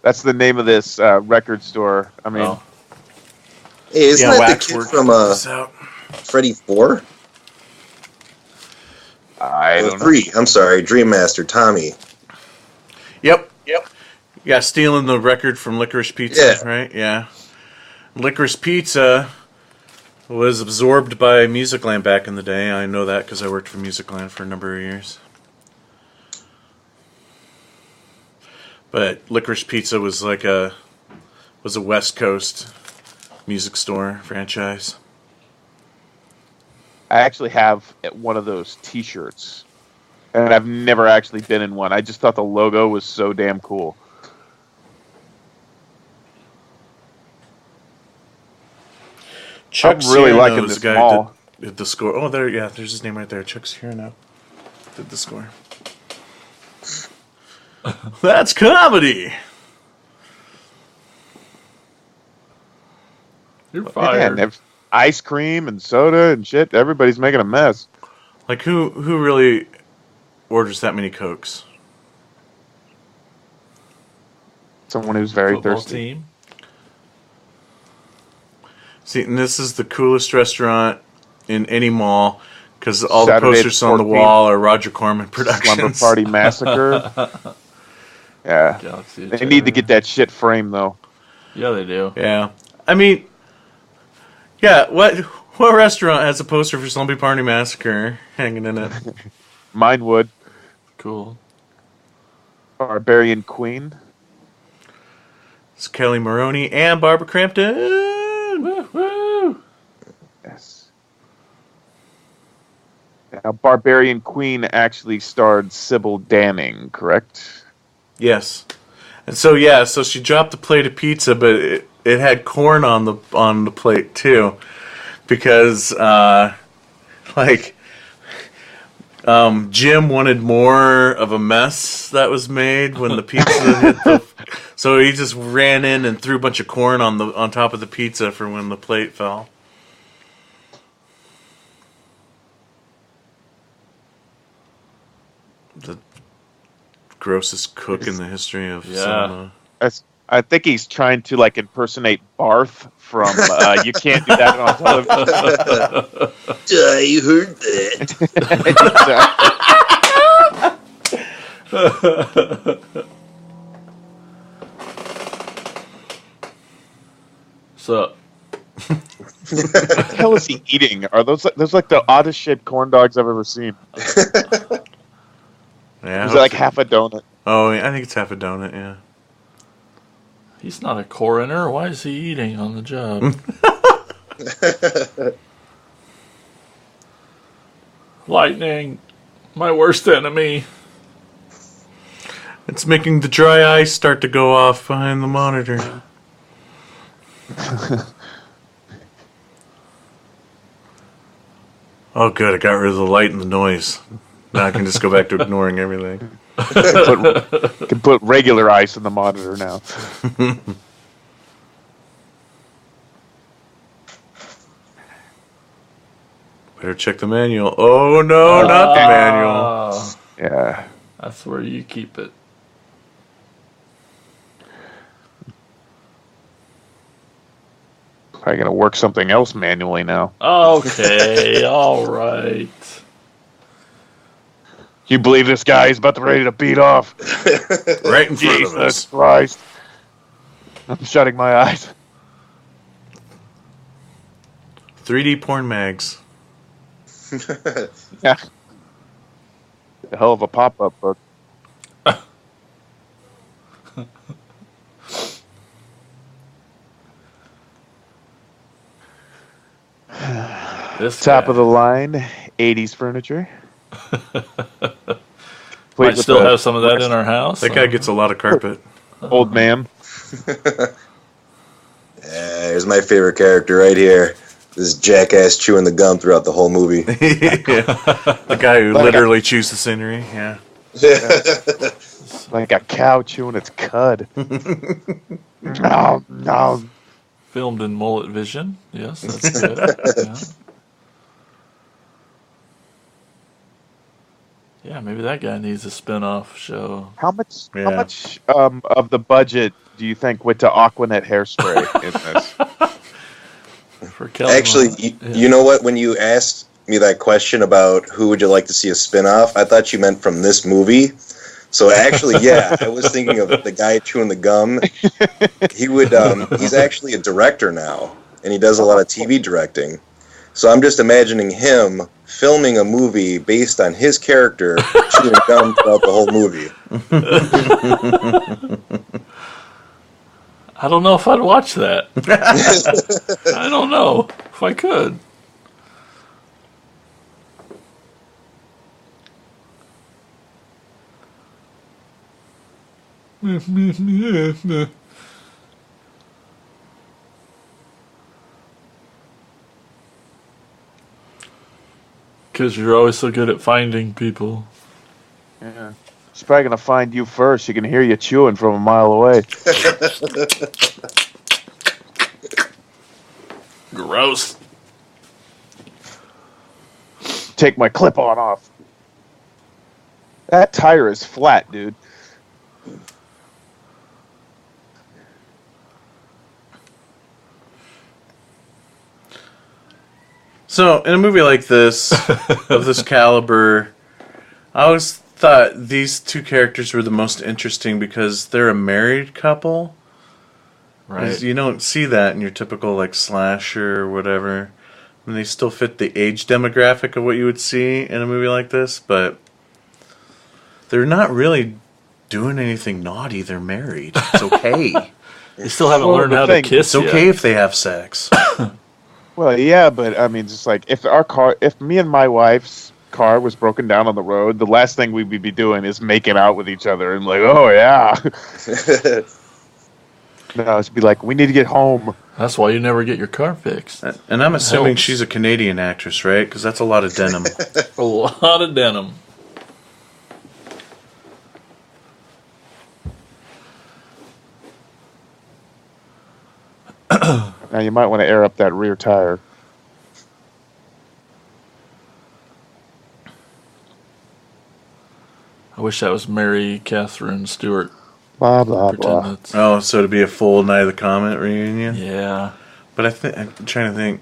Speaker 3: That's the name of this record store. I mean,
Speaker 4: Oh.
Speaker 5: Hey, isn't
Speaker 1: Yeah,
Speaker 5: that the
Speaker 1: Waxwork.
Speaker 5: kid from
Speaker 1: This out.
Speaker 5: Freddy 4?
Speaker 3: I don't know.
Speaker 5: 3. I'm sorry, Dream Master Tommy.
Speaker 1: Yep. Yeah, stealing the record from Licorice Pizza,
Speaker 5: Yeah.
Speaker 1: right? Yeah. Licorice Pizza was absorbed by Musicland back in the day. I know that because I worked for Musicland for a number of years. But Licorice Pizza was a West Coast music store franchise.
Speaker 3: I actually have one of those T-shirts, and I've never actually been in one. I just thought the logo was so damn cool.
Speaker 1: Chuck
Speaker 3: I'm really
Speaker 1: Cyrano
Speaker 3: liking
Speaker 1: is
Speaker 3: this
Speaker 1: the guy
Speaker 3: mall.
Speaker 1: who did the score. Oh, there's his name right there. Chuck Cyrano did the score. That's comedy.
Speaker 4: You're
Speaker 3: Man,
Speaker 4: fired.
Speaker 3: there's ice cream and soda and shit. Everybody's making a mess.
Speaker 1: Like who really orders that many Cokes?
Speaker 3: Someone who's very
Speaker 4: Football
Speaker 3: thirsty.
Speaker 4: team.
Speaker 1: See, and this is the coolest restaurant in any mall because all
Speaker 3: Saturday
Speaker 1: the
Speaker 3: the
Speaker 1: posters on the
Speaker 3: 14th.
Speaker 1: wall are Roger Corman Productions.
Speaker 3: Slumber Party Massacre. Yeah.
Speaker 4: Galaxy
Speaker 3: They need to get that shit framed, though.
Speaker 4: Yeah, they do.
Speaker 1: Yeah, I mean, yeah. What restaurant has a poster for Slumber Party Massacre hanging in it?
Speaker 3: Mine would.
Speaker 4: Cool.
Speaker 3: Barbarian Queen.
Speaker 1: It's Kelly Maroney and Barbara Crampton.
Speaker 4: Woo, woo.
Speaker 3: Yes. Now, Barbarian Queen actually starred Sybil Danning, correct?
Speaker 1: Yes. And so so she dropped the plate of pizza, but it had corn on the plate too, because Jim wanted more of a mess that was made when the pizza hit the. So he just ran in and threw a bunch of corn on top of the pizza for when the plate fell. The grossest cook in the history of
Speaker 4: Yeah.
Speaker 1: cinema.
Speaker 3: I think he's trying to like impersonate Barth from You Can't Do That on Television.
Speaker 5: I heard that.
Speaker 4: So,
Speaker 3: What the hell is he eating? Are those like the oddest shit corn dogs I've ever seen?
Speaker 1: Yeah.
Speaker 3: Is it like half a donut?
Speaker 1: Oh, yeah, I think it's half a donut. Yeah.
Speaker 4: he's not a coroner. Why is he eating on the job? Lightning, my worst enemy.
Speaker 1: It's making the dry ice start to go off behind the monitor. Oh, good. I got rid of the light and the noise. Now I can just go back to ignoring everything.
Speaker 3: Can put regular ice in the monitor now.
Speaker 1: Better check the manual. Oh no, not the manual.
Speaker 4: Oh,
Speaker 3: Yeah.
Speaker 4: that's where you keep it.
Speaker 3: Probably gonna work something else manually now.
Speaker 4: Okay, all right.
Speaker 3: You believe this guy is about to ready to beat off?
Speaker 1: Right in front of
Speaker 3: Jesus
Speaker 1: us.
Speaker 3: Christ! I'm shutting my eyes.
Speaker 1: 3D porn mags.
Speaker 3: Yeah. A hell of a pop-up book.
Speaker 4: This
Speaker 3: Top
Speaker 4: guy
Speaker 3: of the line, 80s furniture.
Speaker 4: might still have some of that in our house.
Speaker 1: That guy gets a lot of carpet.
Speaker 3: Old man.
Speaker 5: Here's my favorite character right here. This jackass chewing the gum throughout the whole movie.
Speaker 1: The guy who
Speaker 3: Like
Speaker 1: literally chews the scenery. Yeah.
Speaker 3: Like a cow chewing its cud. No, no.
Speaker 4: Filmed in mullet vision. Yes, that's good. Yeah, maybe that guy needs a spin-off show.
Speaker 3: How much
Speaker 1: Yeah.
Speaker 3: of the budget do you think went to Aquanet hairspray in this?
Speaker 4: For Kelly
Speaker 5: Actually,
Speaker 4: Monahan.
Speaker 5: you know what? When you asked me that question about who would you like to see a spin-off, I thought you meant from this movie. So actually, yeah, I was thinking of the guy chewing the gum. He would. He's actually a director now, and he does a lot of TV directing. So I'm just imagining him filming a movie based on his character chewing gum throughout the whole movie.
Speaker 4: I don't know if I'd watch that. I don't know if I could. Because you're always so good at finding people.
Speaker 3: Yeah. She's probably gonna find you first. She can hear you chewing from a mile away.
Speaker 4: Gross.
Speaker 3: Take my clip-on off. That tire is flat, dude.
Speaker 1: So, in a movie like this, of this caliber, I always thought these two characters were the most interesting because they're a married couple. 'Cause
Speaker 4: Right.
Speaker 1: you don't see that in your typical, like, slasher or whatever. And they still fit the age demographic of what you would see in a movie like this, but they're not really doing anything naughty. They're married. It's okay.
Speaker 4: You still haven't
Speaker 3: Well,
Speaker 4: learned
Speaker 3: the
Speaker 4: how
Speaker 3: thing-
Speaker 4: to kiss
Speaker 1: It's okay if they have sex.
Speaker 3: Well, yeah, but I mean, just like if me and my wife's car was broken down on the road, the last thing we would be doing is making out with each other and like, oh yeah. No, it's be like, we need to get home.
Speaker 4: That's why you never get your car fixed.
Speaker 1: And I'm assuming
Speaker 4: helps.
Speaker 1: she's a Canadian actress, right? Because that's a lot of denim.
Speaker 4: A lot of denim.
Speaker 3: Now you might want to air up that rear tire.
Speaker 4: I wish that was Mary Catherine Stewart.
Speaker 3: Blah blah
Speaker 4: Pretend
Speaker 3: blah.
Speaker 4: that's.
Speaker 1: Oh, so to be a full Night of the Comet reunion?
Speaker 4: Yeah.
Speaker 1: But I'm trying to think.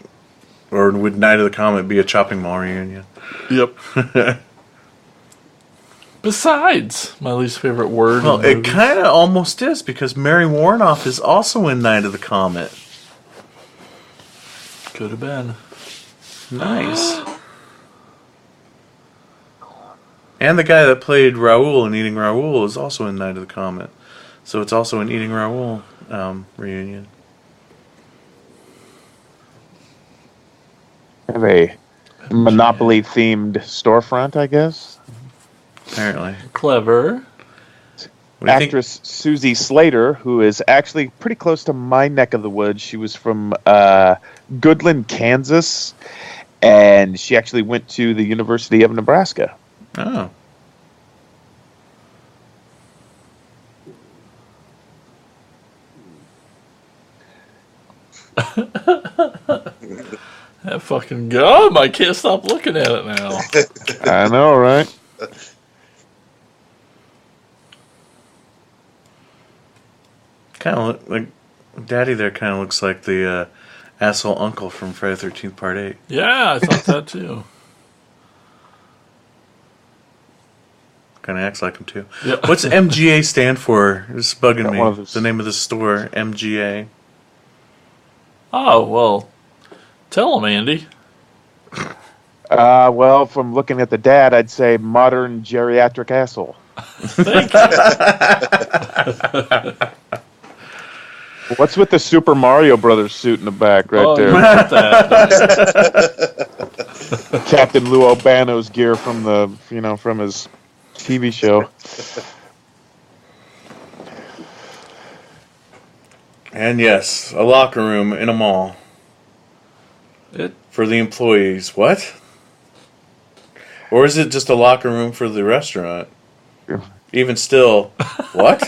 Speaker 1: Or would Night of the Comet be a Chopping Mall reunion?
Speaker 4: Yep. Besides, my least favorite word.
Speaker 1: Well,
Speaker 4: in
Speaker 1: it
Speaker 4: movies.
Speaker 1: kind of almost is because Mary Warnoff is also in Night of the Comet.
Speaker 4: Could have been.
Speaker 1: Nice. And the guy that played Raoul in Eating Raoul is also in Night of the Comet. So it's also an Eating Raoul reunion.
Speaker 3: Have a Monopoly themed storefront, I guess.
Speaker 1: Apparently.
Speaker 4: Clever.
Speaker 1: What do you think?
Speaker 3: Actress Susie Slater, who is actually pretty close to my neck of the woods. She was from Goodland, Kansas, and she actually went to the University of Nebraska.
Speaker 1: Oh.
Speaker 4: That fucking gum! I can't stop looking at it now.
Speaker 3: I know, right?
Speaker 1: Kind of look like Daddy there. Kind of looks like the asshole uncle from Friday the 13th Part 8.
Speaker 4: Yeah, I thought that too.
Speaker 1: Kind of acts like him too.
Speaker 4: Yep.
Speaker 1: What's MGA stand for? It's bugging
Speaker 3: Got one of
Speaker 1: me.
Speaker 3: those-
Speaker 1: The name of the store, MGA.
Speaker 4: Oh, well, tell him, Andy.
Speaker 3: Well, from looking at the dad, I'd say modern geriatric asshole.
Speaker 4: Thank you.
Speaker 3: What's with the Super Mario Brothers suit in the back right
Speaker 4: Oh,
Speaker 3: there?
Speaker 4: you got that.
Speaker 3: Captain Lou Albano's gear from from his TV show.
Speaker 1: And yes, a locker room in a mall
Speaker 4: It,
Speaker 1: for the employees. What? Or is it just a locker room for the restaurant? Even still, what?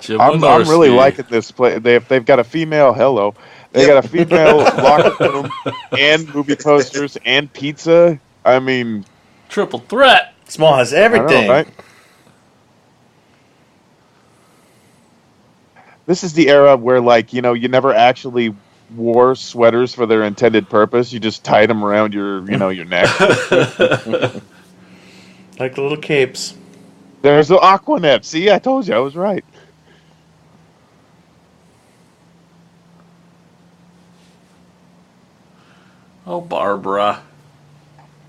Speaker 4: Jim
Speaker 3: I'm
Speaker 4: Wynorski.
Speaker 3: really liking this place. They've got a female hello. They got a female locker room and movie posters and pizza. I mean,
Speaker 4: Triple threat.
Speaker 1: Small has
Speaker 3: I know,
Speaker 1: everything.
Speaker 3: right? This is the era where, you never actually wore sweaters for their intended purpose. You just tied them around your neck.
Speaker 1: Like the little capes.
Speaker 3: There's the Aquanet. See, I told you I was right.
Speaker 4: Oh, Barbara.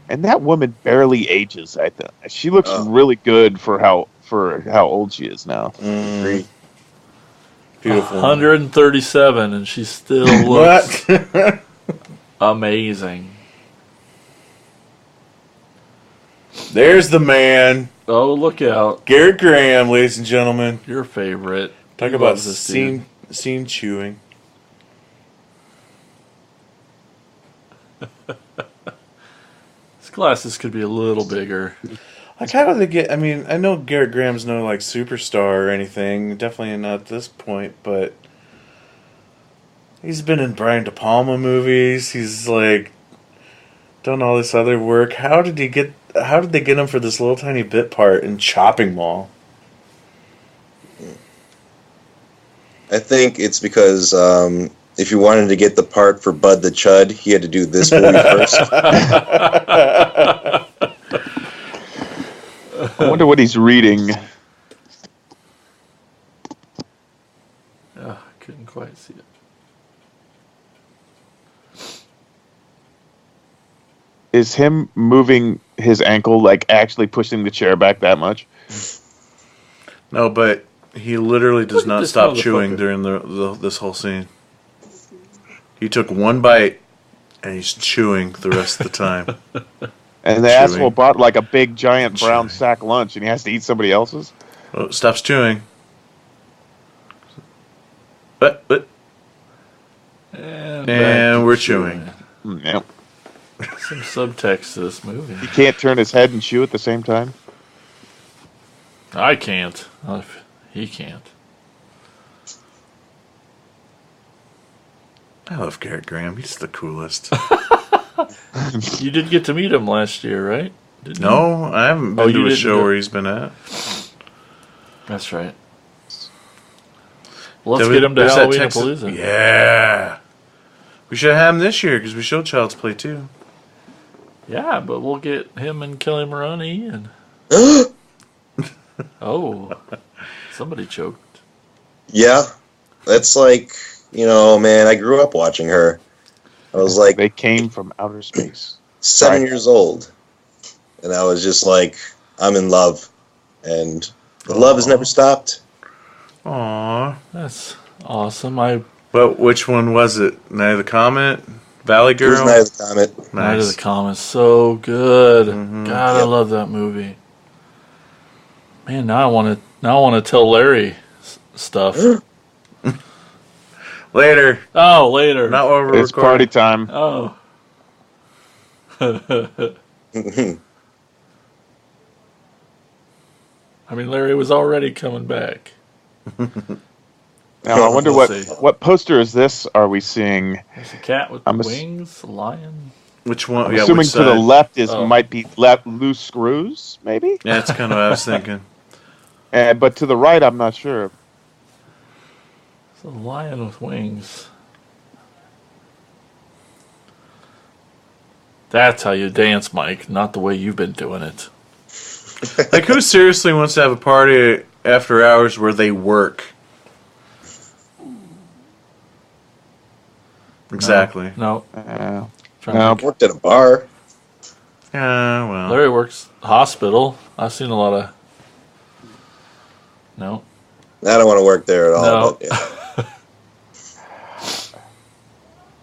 Speaker 3: And that woman barely ages. I think she looks really good for how old she is now.
Speaker 1: Mm, beautiful.
Speaker 4: 137, and she still looks
Speaker 1: What?
Speaker 4: amazing.
Speaker 1: There's the man.
Speaker 4: Oh, look out.
Speaker 1: Garrett Graham, ladies and gentlemen.
Speaker 4: Your favorite.
Speaker 1: Talk
Speaker 4: He
Speaker 1: about
Speaker 4: loves this dude.
Speaker 1: scene chewing.
Speaker 4: His glasses could be a little bigger.
Speaker 1: Like, how do they get? I mean, I know Garrett Graham's no superstar or anything. Definitely not at this point, but he's been in Brian De Palma movies. He's done all this other work. How did they get him for this little tiny bit part in Chopping Mall?
Speaker 5: I think it's because if you wanted to get the part for Bud the Chud, he had to do this movie first.
Speaker 3: I wonder what he's reading.
Speaker 4: Oh, I couldn't quite see it.
Speaker 3: Is him moving his ankle actually pushing the chair back that much?
Speaker 1: No, but he literally does
Speaker 4: Look at
Speaker 1: not
Speaker 4: this
Speaker 1: stop chewing
Speaker 4: motherfucker.
Speaker 1: during this whole scene. He took one bite, and he's chewing the rest of the time.
Speaker 3: And the
Speaker 1: Chewing.
Speaker 3: asshole brought a big giant brown
Speaker 1: Chewing.
Speaker 3: sack lunch, and he has to eat somebody else's.
Speaker 1: Oh, stops chewing. But
Speaker 4: And,
Speaker 1: And
Speaker 4: back to
Speaker 1: we're chewing.
Speaker 3: Yeah.
Speaker 4: Some subtext to this movie.
Speaker 3: He can't turn his head and chew at the same time.
Speaker 4: I can't. Not if he can't.
Speaker 1: I love Garrett Graham. He's the coolest.
Speaker 4: You did get to meet him last year, right? Didn't you?
Speaker 1: No, I haven't
Speaker 4: Oh,
Speaker 1: been
Speaker 4: you
Speaker 1: to a
Speaker 4: didn't
Speaker 1: show
Speaker 4: go-
Speaker 1: where he's been at.
Speaker 4: That's right. Well, let's
Speaker 1: There
Speaker 4: get him to
Speaker 1: there's that
Speaker 4: Halloween
Speaker 1: Texas-
Speaker 4: Palooza.
Speaker 1: Yeah. We should have him this year because we showed Child's Play too.
Speaker 4: Yeah, but we'll get him and Kelly Maroney and. Oh, somebody choked.
Speaker 5: Yeah, that's man, I grew up watching her. I was
Speaker 3: They came from outer space.
Speaker 5: 7
Speaker 3: Right.
Speaker 5: years old, and I was just I'm in love, and the love has never stopped.
Speaker 1: Aww.
Speaker 4: That's awesome.
Speaker 1: But which one was it? Night of the Comet? Valley
Speaker 5: It was
Speaker 1: Girl?
Speaker 5: Night of the Comet.
Speaker 4: Night of
Speaker 1: Nice.
Speaker 4: the Comet's so good.
Speaker 1: Mhm.
Speaker 4: God, I
Speaker 5: Yep.
Speaker 4: love that movie. Man, now I want to tell Larry stuff.
Speaker 1: Later.
Speaker 4: Oh, later.
Speaker 1: Not while we're
Speaker 3: It's party time.
Speaker 4: Oh. I mean, Larry was already coming back.
Speaker 3: Now, I wonder
Speaker 4: We'll see.
Speaker 3: what poster is this? Are we seeing?
Speaker 4: There's a cat with
Speaker 3: I'm
Speaker 4: wings, a lion.
Speaker 1: Which one?
Speaker 3: I'm
Speaker 1: Yeah,
Speaker 3: assuming
Speaker 1: which
Speaker 3: to the
Speaker 1: side?
Speaker 3: left
Speaker 4: Oh.
Speaker 3: might be left loose screws, maybe.
Speaker 1: Yeah, that's kind of what I was thinking.
Speaker 3: But to the right, I'm not sure.
Speaker 4: It's a lion with wings. That's how you dance, Mike, not the way you've been doing it.
Speaker 1: Like, who seriously wants to have a party after hours where they work? Exactly.
Speaker 4: No.
Speaker 3: Uh,
Speaker 4: Trying to
Speaker 3: No.
Speaker 4: think.
Speaker 5: Worked at a bar.
Speaker 1: Yeah, well.
Speaker 4: Larry works hospital. I've seen a lot of. No.
Speaker 5: I don't want to work there at all.
Speaker 4: No.
Speaker 5: But yeah.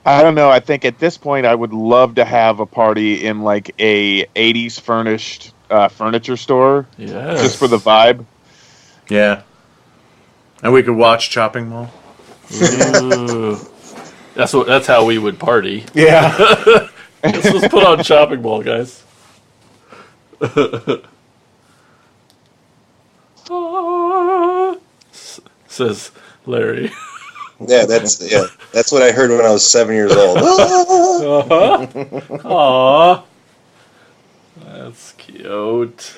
Speaker 3: I don't know. I think at this point, I would love to have a party in like a '80s furnished furniture store,
Speaker 4: Yes.
Speaker 3: just for the vibe.
Speaker 1: Yeah. And we could watch Chopping Mall.
Speaker 4: Ooh. That's how we would party.
Speaker 1: Yeah.
Speaker 4: Let's put on Chopping Mall, guys. Says Larry.
Speaker 5: That's what I heard when I was 7 years old.
Speaker 4: Aww. That's cute.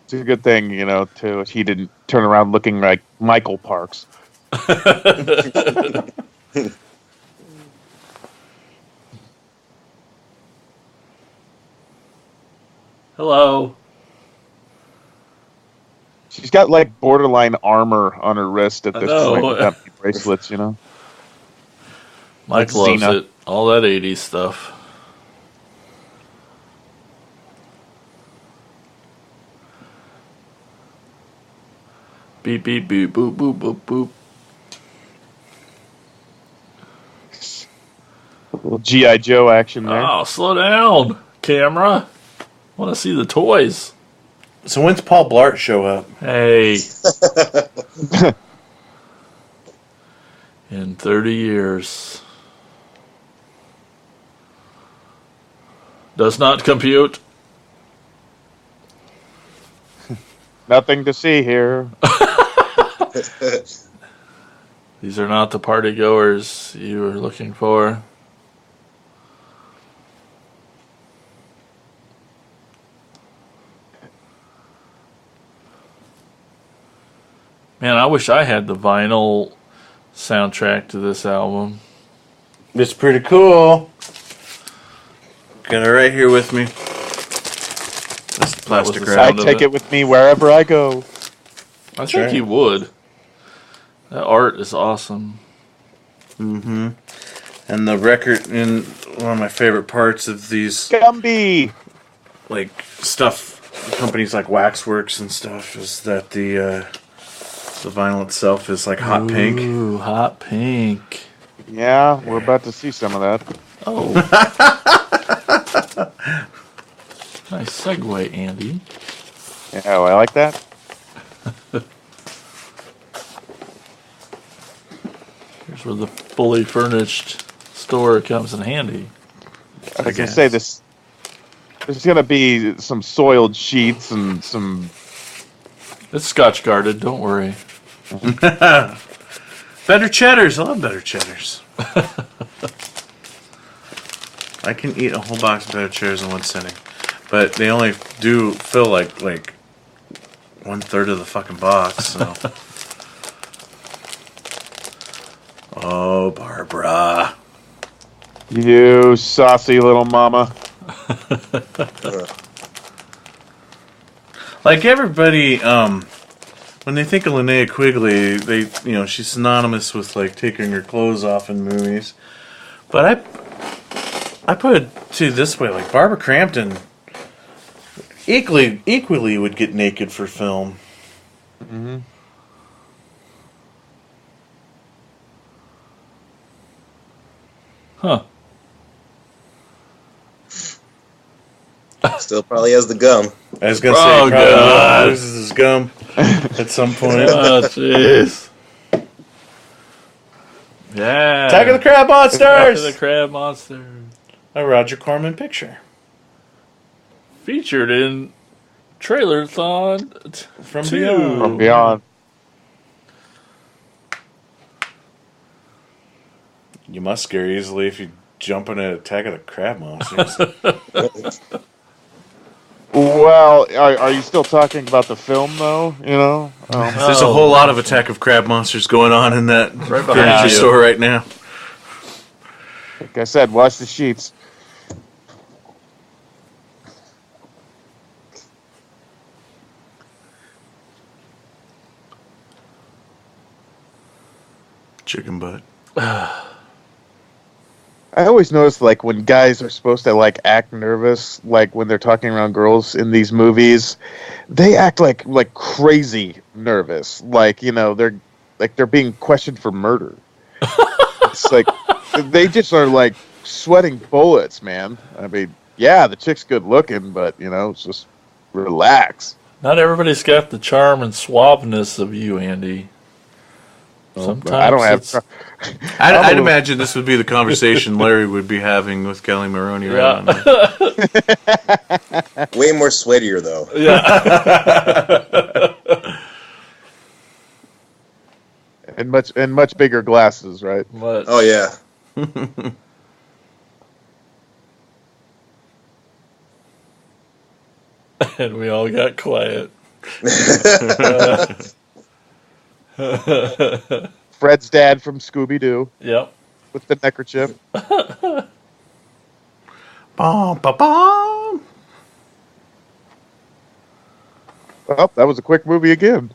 Speaker 3: It's a good thing, too. He didn't turn around looking like Michael Parks.
Speaker 4: Hello.
Speaker 3: She's got like borderline armor on her wrist at this
Speaker 4: know.
Speaker 3: point without the bracelets,
Speaker 4: Mike
Speaker 3: Like
Speaker 4: loves
Speaker 3: Xena.
Speaker 4: it. All that 80s stuff. Beep, beep, beep, boop, boop, boop, boop.
Speaker 3: Little G.I. Joe action there.
Speaker 4: Oh, slow down, camera. Want to see the toys.
Speaker 1: So when's Paul Blart show up?
Speaker 4: Hey. In 30 years. Does not compute.
Speaker 3: Nothing to see here.
Speaker 4: These are not the party goers you were looking for. Man, I wish I had the vinyl soundtrack to this album.
Speaker 1: It's pretty cool. Got it right here with me. This plastic
Speaker 4: the
Speaker 1: wrap.
Speaker 3: I
Speaker 4: sound of
Speaker 3: take
Speaker 4: it.
Speaker 3: it with me wherever I go.
Speaker 4: I think
Speaker 1: right.
Speaker 4: he would. That art is awesome.
Speaker 1: Mm-hmm. And the record, in one of my favorite parts of these,
Speaker 3: Gumby!
Speaker 1: like, stuff, companies like Waxworks and stuff, is that the vinyl itself is like hot pink.
Speaker 4: Ooh, hot pink.
Speaker 3: Yeah, we're about to see some of that.
Speaker 4: Oh. Nice segue, Andy.
Speaker 3: Yeah, I like that.
Speaker 4: Here's where the fully furnished store comes in handy.
Speaker 3: I was gonna
Speaker 1: guess.
Speaker 3: say this. There's gonna be some soiled sheets and some.
Speaker 4: It's scotch guarded, don't worry.
Speaker 1: Better cheddars. I love better cheddars. I can eat a whole box of better cheddars in one sitting, but they only do fill like 1/3 of the fucking box. So. Oh, Barbara.
Speaker 3: You saucy little mama.
Speaker 1: Like everybody, when they think of Linnea Quigley, she's synonymous with like taking her clothes off in movies. But I put it to this way, like Barbara Crampton equally would get naked for film.
Speaker 3: Mm-hmm.
Speaker 4: Huh.
Speaker 5: Still probably has the gum.
Speaker 1: I was gonna say,
Speaker 4: Oh,
Speaker 1: probably
Speaker 4: God.
Speaker 1: loses his gum at some point.
Speaker 4: Oh, jeez. Yeah.
Speaker 1: Attack of the Crab
Speaker 4: Attack of the
Speaker 1: Monsters!
Speaker 4: Crab Monster.
Speaker 1: A Roger Corman picture
Speaker 4: Featured in Trailer Thon
Speaker 1: from
Speaker 4: 2.
Speaker 1: Beyond.
Speaker 3: From beyond.
Speaker 1: You must scare easily if you jump in an attack of the crab monsters.
Speaker 3: Well, are you still talking about the film though? You know,
Speaker 1: There's a whole lot of attack of crab monsters going on in that
Speaker 4: behind
Speaker 1: furniture
Speaker 4: you.
Speaker 1: store right now.
Speaker 3: like I said, watch the sheets.
Speaker 1: Chicken butt.
Speaker 3: I always notice, like, when guys are supposed to, like, act nervous, like, when they're talking around girls in these movies, they act like crazy nervous. Like, you know, they're being questioned for murder. It's like, they just are, like, sweating bullets, man. I mean, yeah, the chick's good looking, but, you know, it's just relax.
Speaker 4: Not everybody's got the charm and suaveness of you, Andy. Sometimes
Speaker 3: I don't have...
Speaker 4: it's-
Speaker 1: I'd imagine this would be the conversation Larry would be having with Kelly Maroney.
Speaker 4: Yeah.
Speaker 1: Right on.
Speaker 5: Way more sweatier though.
Speaker 3: And much bigger glasses, right?
Speaker 4: But
Speaker 5: Oh yeah.
Speaker 4: and we all got quiet.
Speaker 3: Fred's dad from Scooby-Doo
Speaker 4: Yep.
Speaker 3: with the neckerchief.
Speaker 1: Bom, ba, bom.
Speaker 3: Oh, that was a quick movie again.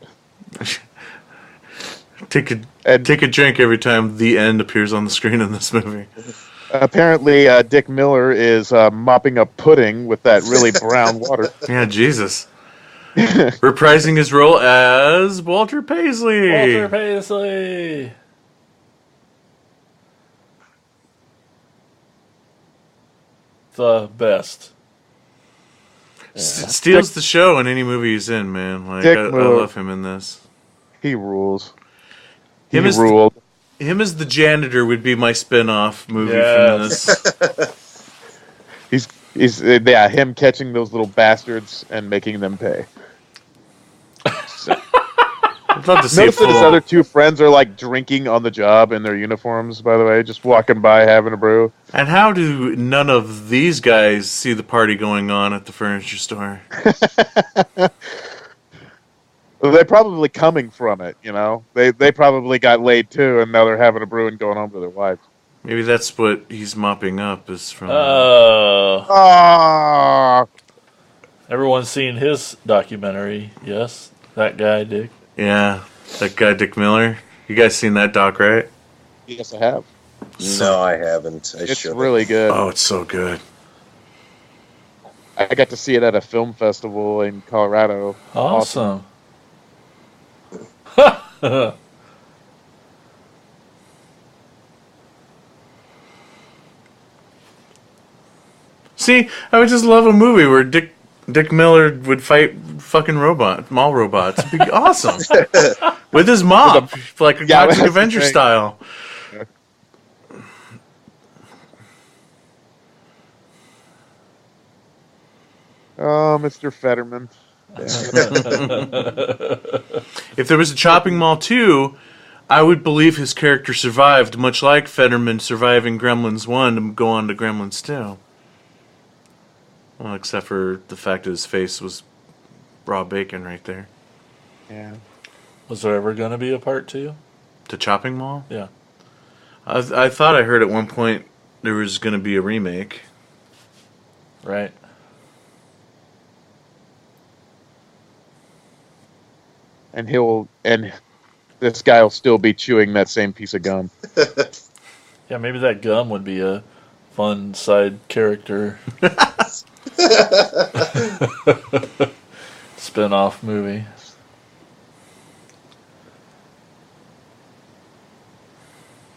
Speaker 1: Take
Speaker 3: And-
Speaker 1: a drink every time the end appears on the screen in this movie.
Speaker 3: Apparently, Dick Miller is mopping up pudding with that really brown water.
Speaker 1: Yeah, Jesus. Reprising his role as Walter Paisley.
Speaker 4: Walter Paisley. The best.
Speaker 1: Steals the show in any movie he's in, man. Like
Speaker 3: Dick
Speaker 1: I
Speaker 3: Miller.
Speaker 1: love him in this.
Speaker 3: He rules.
Speaker 1: Him
Speaker 3: He
Speaker 1: as
Speaker 3: ruled.
Speaker 1: Him as the janitor would be my spin-off movie
Speaker 4: Yes.
Speaker 1: from this.
Speaker 3: He's him catching those little bastards and making them pay.
Speaker 1: I'd love to see a
Speaker 3: Notice that his
Speaker 1: full.
Speaker 3: other two friends are like drinking on the job in their uniforms, by the way, just walking by having a brew.
Speaker 1: And how do none of these guys see the party going on at the furniture store?
Speaker 3: Well, they're probably coming from it, you know. They probably got laid too, and now they're having a brew and going home to their wives.
Speaker 1: Maybe that's what he's mopping up is from.
Speaker 3: Ah,
Speaker 4: Everyone's seen his documentary. Yes, that guy, Dick.
Speaker 1: Yeah, that guy Dick Miller. You guys seen that doc, right?
Speaker 3: yes, I have.
Speaker 5: No, I haven't. I
Speaker 3: It's
Speaker 5: should.
Speaker 3: really good.
Speaker 1: Oh, it's so good.
Speaker 3: I got to see it at a film festival in Colorado.
Speaker 4: Awesome.
Speaker 1: See, I would just love a movie where Dick Miller would fight fucking mall robots. It'd be awesome. With his mop, like a
Speaker 3: Yeah,
Speaker 1: Toxic
Speaker 3: that's the
Speaker 1: Avenger
Speaker 3: thing.
Speaker 1: style.
Speaker 3: Oh, Mr. Fetterman.
Speaker 1: If there was a Chopping Mall 2, I would believe his character survived, much like Fetterman surviving Gremlins 1 to go on to Gremlins 2. Well, except for the fact that his face was raw bacon right there.
Speaker 3: Yeah.
Speaker 4: Was there ever going to be a part 2?
Speaker 1: To Chopping Mall?
Speaker 4: Yeah.
Speaker 1: I thought I heard at one point there was going to be a remake.
Speaker 4: Right.
Speaker 3: And this guy will still be chewing that same piece of gum.
Speaker 4: Yeah, maybe that gum would be a fun side character. Spin-off movie.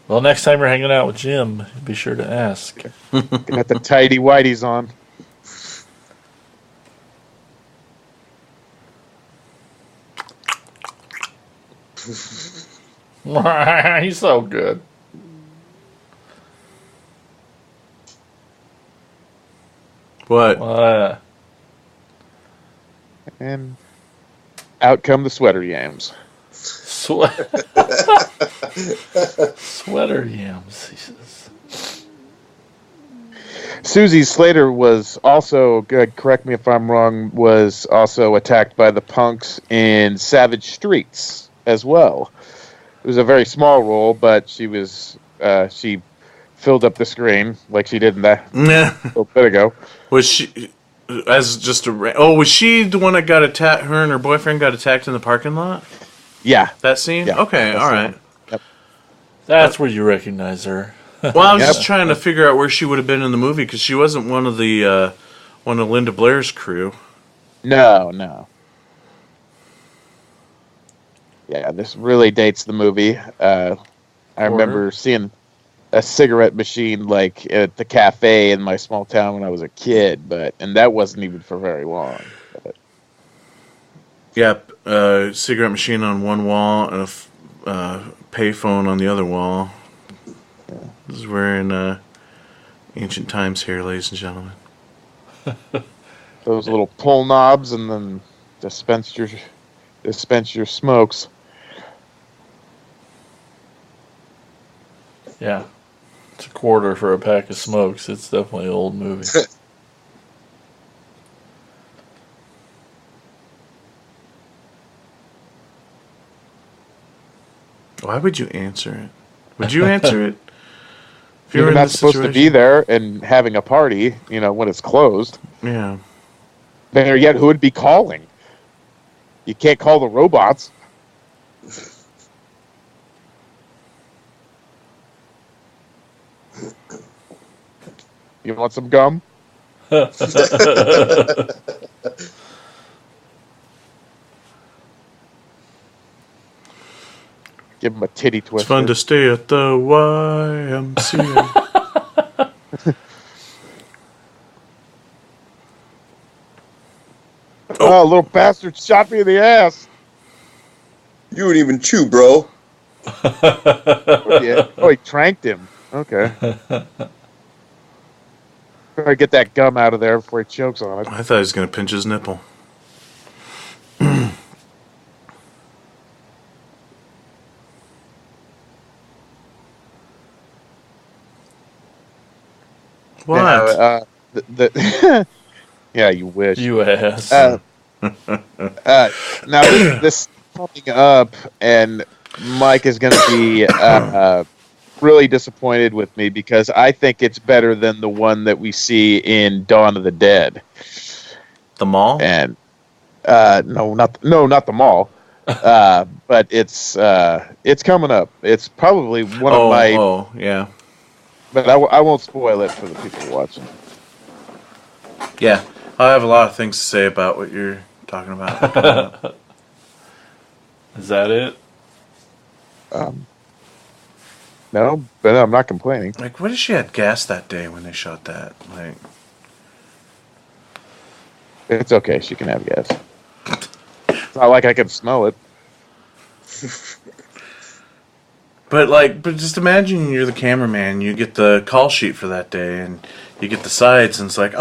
Speaker 4: Well, next time you're hanging out with Jim, be sure to ask.
Speaker 3: Got the tidy whities on.
Speaker 4: He's so good.
Speaker 1: What?
Speaker 3: And out come the sweater yams.
Speaker 4: Sweater yams, he says.
Speaker 3: Susie Slater was also, correct me if I'm wrong, was also attacked by the punks in Savage Streets as well. It was a very small role, but she filled up the screen like she did in that
Speaker 1: Yeah.
Speaker 3: a little bit ago.
Speaker 1: Was she as just a? Was she the one that got attacked? Her and her boyfriend got attacked in the parking lot.
Speaker 3: Yeah.
Speaker 1: That scene.
Speaker 3: Yeah,
Speaker 1: Okay.
Speaker 3: that's
Speaker 1: All
Speaker 3: the
Speaker 1: right.
Speaker 3: one.
Speaker 4: That's where you recognize her.
Speaker 1: Well, I was
Speaker 3: Yep.
Speaker 1: just trying to figure out where she would have been in the movie because she wasn't one of Linda Blair's crew.
Speaker 3: No. Yeah, this really dates the movie. I remember seeing a cigarette machine like at the cafe in my small town when I was a kid, and that wasn't even for very long. But,
Speaker 1: Yep. Cigarette machine on one wall and a payphone on the other wall. This is we're in ancient times here, ladies and gentlemen.
Speaker 3: those little pull knobs, and then dispense your smokes.
Speaker 4: Yeah. It's a quarter for a pack of smokes. It's definitely an old movie.
Speaker 1: Why would you answer it? Would you answer it? If
Speaker 3: You're
Speaker 1: in
Speaker 3: not
Speaker 1: this
Speaker 3: supposed to be
Speaker 1: situation?
Speaker 3: there and having a party, when it's closed.
Speaker 1: Yeah.
Speaker 3: Better yet, who would be calling? You can't call the robots. You want some gum? Give him a titty twister.
Speaker 1: It's fun to stay at the YMCA.
Speaker 3: Oh, little bastard shot me in the ass.
Speaker 5: You would even chew, bro.
Speaker 3: Yeah. Oh, he tranked him. Okay. Better get that gum out of there before he chokes on it.
Speaker 1: I thought he was going to pinch his nipple. What?
Speaker 3: Yeah, you wish.
Speaker 4: You ass.
Speaker 3: Now this coming up, and Mike is going to be really disappointed with me because I think it's better than the one that we see in Dawn of the Dead.
Speaker 1: The mall?
Speaker 3: And no, not the mall. But it's coming up. It's probably one of my.
Speaker 1: Oh, yeah.
Speaker 3: But I won't spoil it for the people watching.
Speaker 1: Yeah. I have a lot of things to say about what you're talking about.
Speaker 4: Is that it?
Speaker 3: No, but I'm not complaining.
Speaker 1: Like, what if she had gas that day when they shot that? Like,
Speaker 3: It's okay. She can have gas. It's not like I can smell it.
Speaker 1: but just imagine you're the cameraman, you get the call sheet for that day, and you get the sides, and it's like,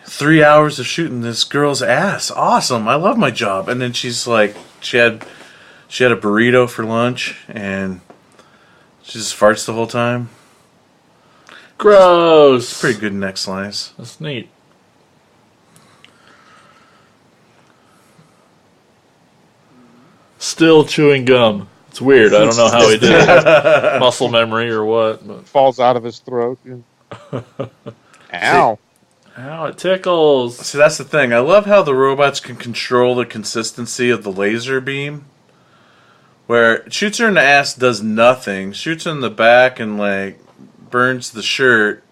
Speaker 1: 3 hours of shooting this girl's ass. Awesome. I love my job. And then she's like, she had a burrito for lunch, and she just farts the whole time.
Speaker 4: Gross.
Speaker 1: Pretty good neck slice.
Speaker 4: That's neat. Still chewing gum. It's weird. I don't know how he did it. Muscle memory or what. But.
Speaker 3: Falls out of his throat. Ow.
Speaker 4: Ow, it tickles.
Speaker 1: See, that's the thing. I love how the robots can control the consistency of the laser beam. Where it shoots her in the ass, does nothing. Shoots her in the back and, like, burns the shirt.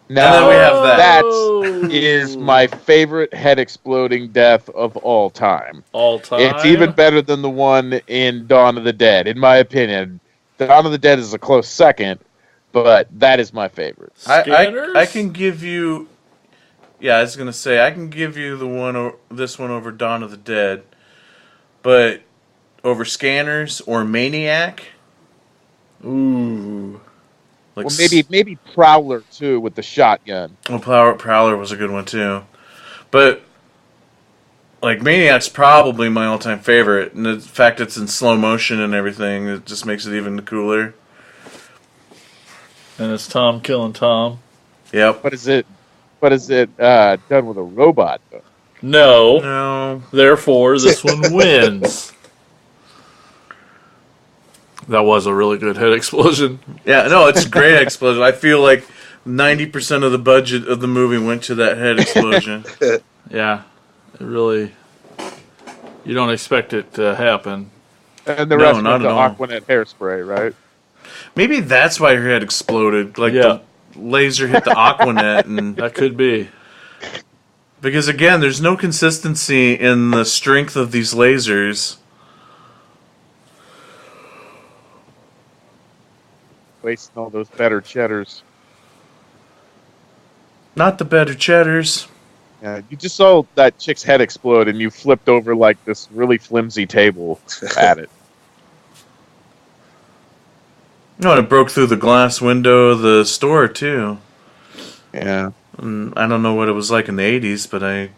Speaker 3: Now,
Speaker 1: And then we have that.
Speaker 3: That is my favorite head exploding death of all time.
Speaker 4: All time.
Speaker 3: It's even better than the one in Dawn of the Dead, in my opinion. Dawn of the Dead is a close second, but that is my favorite.
Speaker 1: I can give you... Yeah, I was going to say, I can give you this one over Dawn of the Dead. But over Scanners or Maniac...
Speaker 4: Ooh.
Speaker 1: Like
Speaker 3: Well, maybe Prowler, too, with the shotgun.
Speaker 1: Well, Prowler was a good one too, but like Maniac's probably my all-time favorite, and the fact it's in slow motion and everything, it just makes it even cooler.
Speaker 4: And it's Tom killing Tom.
Speaker 1: Yep.
Speaker 3: But is it done with a robot though?
Speaker 4: No.
Speaker 1: No.
Speaker 4: Therefore, this one wins. That was a really good head explosion.
Speaker 1: Yeah, no, it's a great explosion. I feel like 90% of the budget of the movie went to that head explosion.
Speaker 4: Yeah. It really... You don't expect it to happen.
Speaker 3: And the
Speaker 1: No,
Speaker 3: rest
Speaker 1: not
Speaker 3: went to
Speaker 1: at all.
Speaker 3: Aquanet hairspray, right?
Speaker 1: Maybe that's why her head exploded. Like
Speaker 4: Yeah.
Speaker 1: the laser hit the Aquanet, and
Speaker 4: That could be.
Speaker 1: because again, there's no consistency in the strength of these lasers.
Speaker 3: Wasting all those better cheddars.
Speaker 1: Not the better cheddars.
Speaker 3: Yeah, you just saw that chick's head explode, and you flipped over like this really flimsy table at it.
Speaker 1: No, and it broke through the glass window of the store too.
Speaker 3: Yeah.
Speaker 1: And I don't know what it was like in the 80s, but I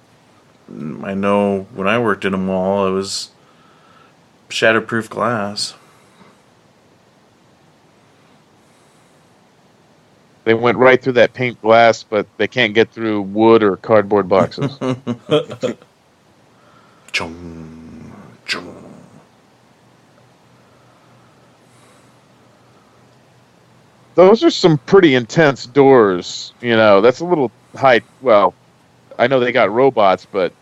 Speaker 1: know when I worked in a mall, it was shatterproof glass.
Speaker 3: They went right through that paint glass, but they can't get through wood or cardboard boxes.
Speaker 1: Chung, chung.
Speaker 3: Those are some pretty intense doors. You know, that's a little high. Well, I know they got robots, but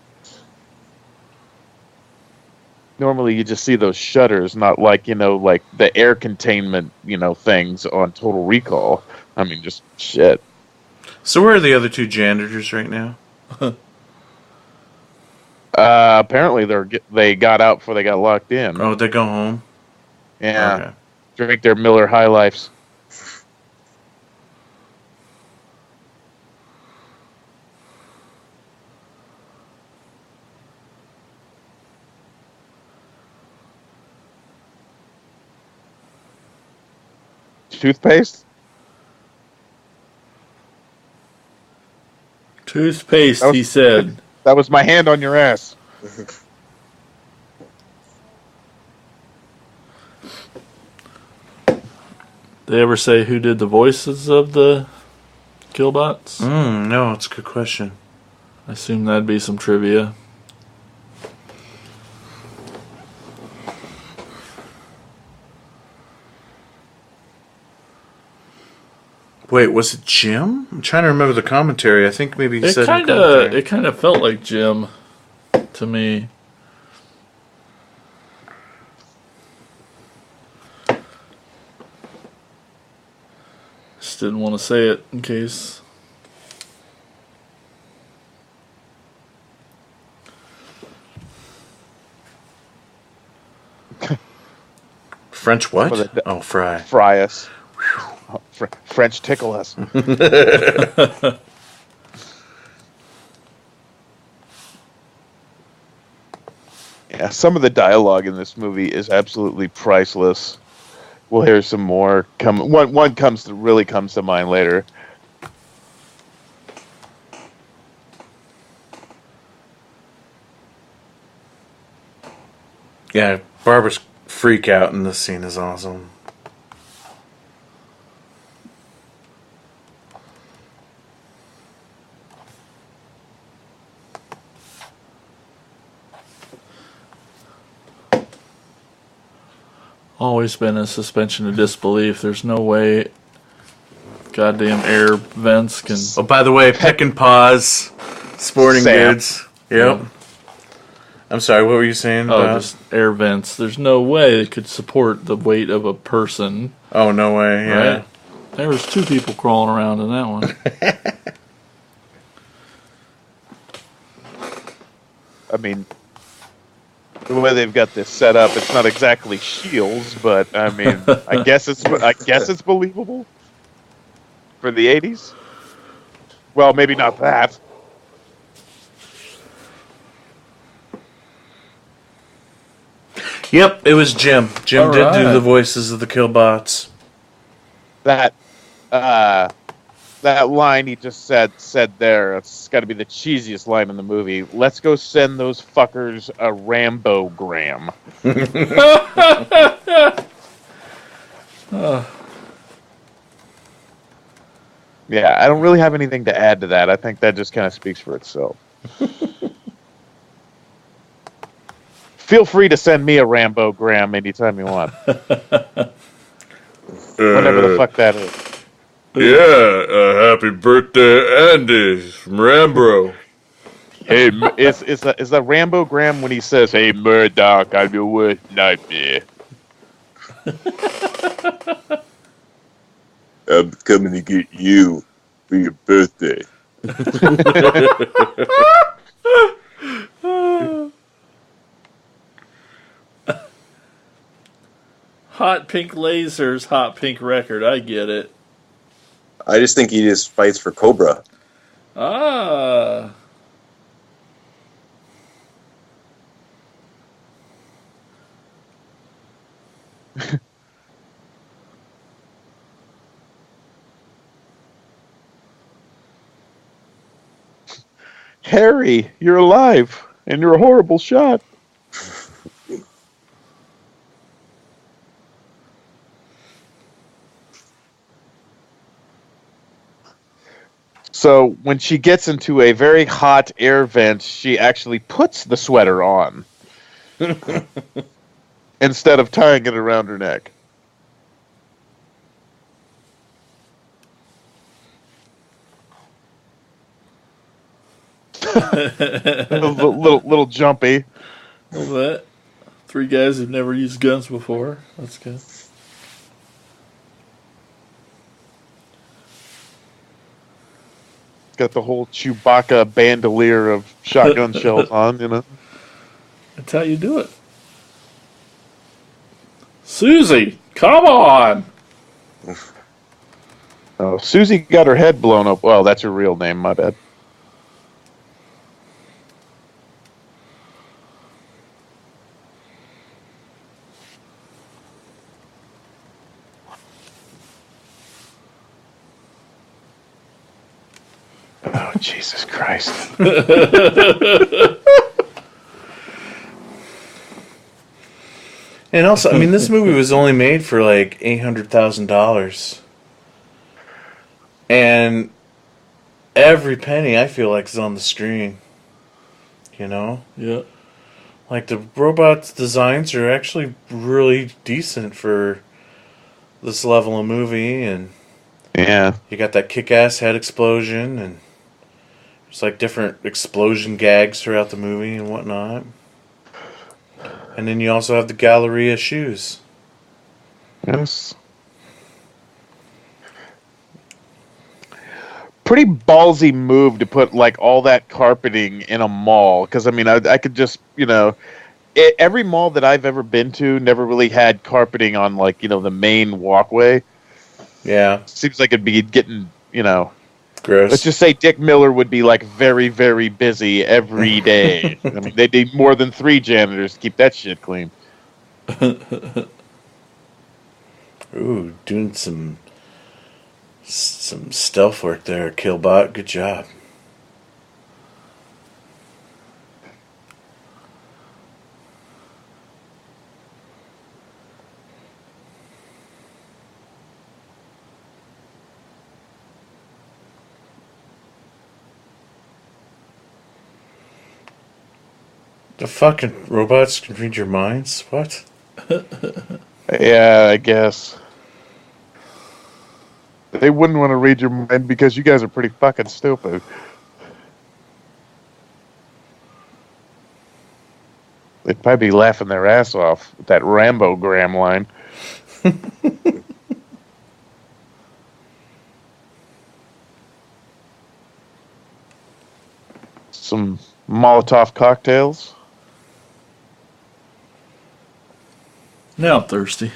Speaker 3: normally you just see those shutters, not like, like the air containment, things on Total Recall. I mean, just shit.
Speaker 1: So where are the other two janitors right now?
Speaker 3: Apparently they got out before they got locked in.
Speaker 1: Oh, they go home?
Speaker 3: Yeah.
Speaker 1: Okay.
Speaker 3: Drink their Miller High Lifes. Toothpaste?
Speaker 4: Toothpaste,
Speaker 3: That was-
Speaker 4: he said.
Speaker 3: That was my hand on your ass.
Speaker 4: They ever say who did the voices of the Killbots?
Speaker 1: No, it's a good question.
Speaker 4: I assume that'd be some trivia.
Speaker 1: Wait, was it Jim? I'm trying to remember the commentary. I think maybe he
Speaker 4: It
Speaker 1: said in
Speaker 4: kind of
Speaker 1: commentary.
Speaker 4: it kind of felt like Jim to me. Just didn't want to say it in case.
Speaker 1: French what?
Speaker 3: Well,
Speaker 1: Oh, fry.
Speaker 3: Fry us. French tickle us. Yeah, some of the dialogue in this movie is absolutely priceless. We'll hear some more. One really comes to mind later.
Speaker 1: Yeah, Barbara's freak out in this scene is awesome.
Speaker 4: Always been a suspension of disbelief. There's no way goddamn air vents can.
Speaker 1: Oh, by the way, Pick and Paws, Sporting
Speaker 3: Sam.
Speaker 1: Goods. Yep. I'm sorry, what were you saying
Speaker 4: Oh,
Speaker 1: about?
Speaker 4: just air vents. There's no way they could support the weight of a person.
Speaker 1: Oh, no way, yeah.
Speaker 4: Right? There was 2 people crawling around in that one.
Speaker 3: I mean, the way they've got this set up, it's not exactly shields, but I mean, I guess it's believable for the 80s. Well, maybe not that.
Speaker 1: Yep, it was Jim. Jim
Speaker 4: All
Speaker 1: did do
Speaker 4: right.
Speaker 1: the voices of the Killbots.
Speaker 3: That that line he just said there. It's got to be the cheesiest line in the movie. Let's go send those fuckers a Rambo-gram. Yeah, I don't really have anything to add to that. I think that just kind of speaks for itself. Feel free to send me a Rambo-gram anytime you want. Whatever the fuck that is.
Speaker 1: Yeah, happy birthday, Andy from Rambo.
Speaker 3: Hey, is the Rambo-gram when he says, "Hey, Murdoch, I'm your worst nightmare." I'm coming to get you for your birthday.
Speaker 4: Hot pink lasers, hot pink record. I get it.
Speaker 5: I just think he just fights for Cobra.
Speaker 4: Ah.
Speaker 3: Harry, you're alive, and you're a horrible shot. So when she gets into a very hot air vent, she actually puts the sweater on instead of tying it around her neck. little jumpy.
Speaker 4: A little bit. 3 guys who've never used guns before. That's good.
Speaker 3: Got the whole Chewbacca bandolier of shotgun shells on, you know.
Speaker 4: That's how you do it. Susie, come on!
Speaker 3: Oh, Susie got her head blown up. Well, that's her real name, my bad. Oh, Jesus Christ.
Speaker 1: And also, I mean, this movie was only made for like $800,000. And every penny, I feel like, is on the screen. You know?
Speaker 4: Yeah.
Speaker 1: Like, the robots' designs are actually really decent for this level of movie. And
Speaker 3: Yeah.
Speaker 1: you got that kick-ass head explosion. And there's like different explosion gags throughout the movie and whatnot. And then you also have the Galleria shoes.
Speaker 3: Yes. Pretty ballsy move to put like all that carpeting in a mall. Because I mean, I could just, you know, every mall that I've ever been to never really had carpeting on like, you know, the main walkway.
Speaker 1: Yeah.
Speaker 3: Seems like it'd be getting, you know,
Speaker 1: Gross.
Speaker 3: let's just say Dick Miller would be like very, very busy every day. I mean, they need more than 3 janitors to keep that shit clean.
Speaker 1: Ooh, doing some stealth work there, Killbot. Good job. The fucking robots can read your minds? What?
Speaker 3: Yeah, I guess. They wouldn't want to read your mind because you guys are pretty fucking stupid. They'd probably be laughing their ass off with that Rambo-gram line. Some Molotov cocktails.
Speaker 4: Now I'm thirsty.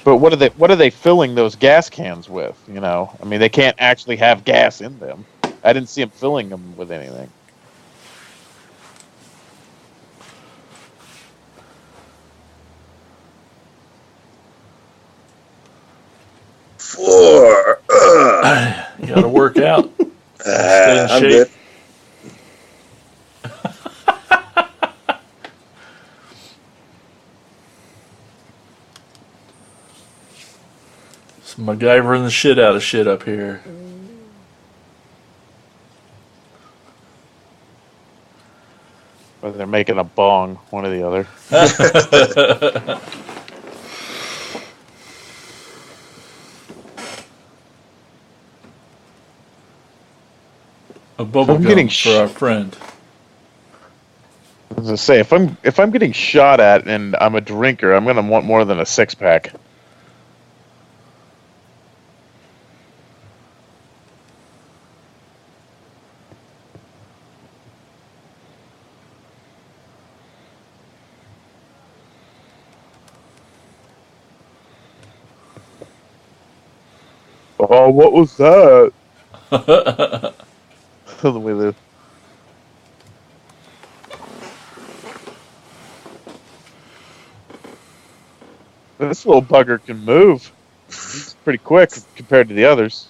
Speaker 3: But what are they filling those gas cans with? You know, I mean, they can't actually have gas in them. I didn't see them filling them with anything.
Speaker 5: Four. Ugh.
Speaker 4: You got to work out. Stay in
Speaker 5: I'm
Speaker 4: shape.
Speaker 5: good.
Speaker 4: Some MacGyvering the shit out of shit up here.
Speaker 3: Or they're making a bong, one or the other.
Speaker 4: A bubble
Speaker 3: I'm
Speaker 4: gum
Speaker 3: getting
Speaker 4: for our friend.
Speaker 3: I was gonna say, if I'm getting shot at and I'm a drinker, I'm gonna want more than a 6-pack. Oh, what was that? The way the this little bugger can move. He's pretty quick compared to the others.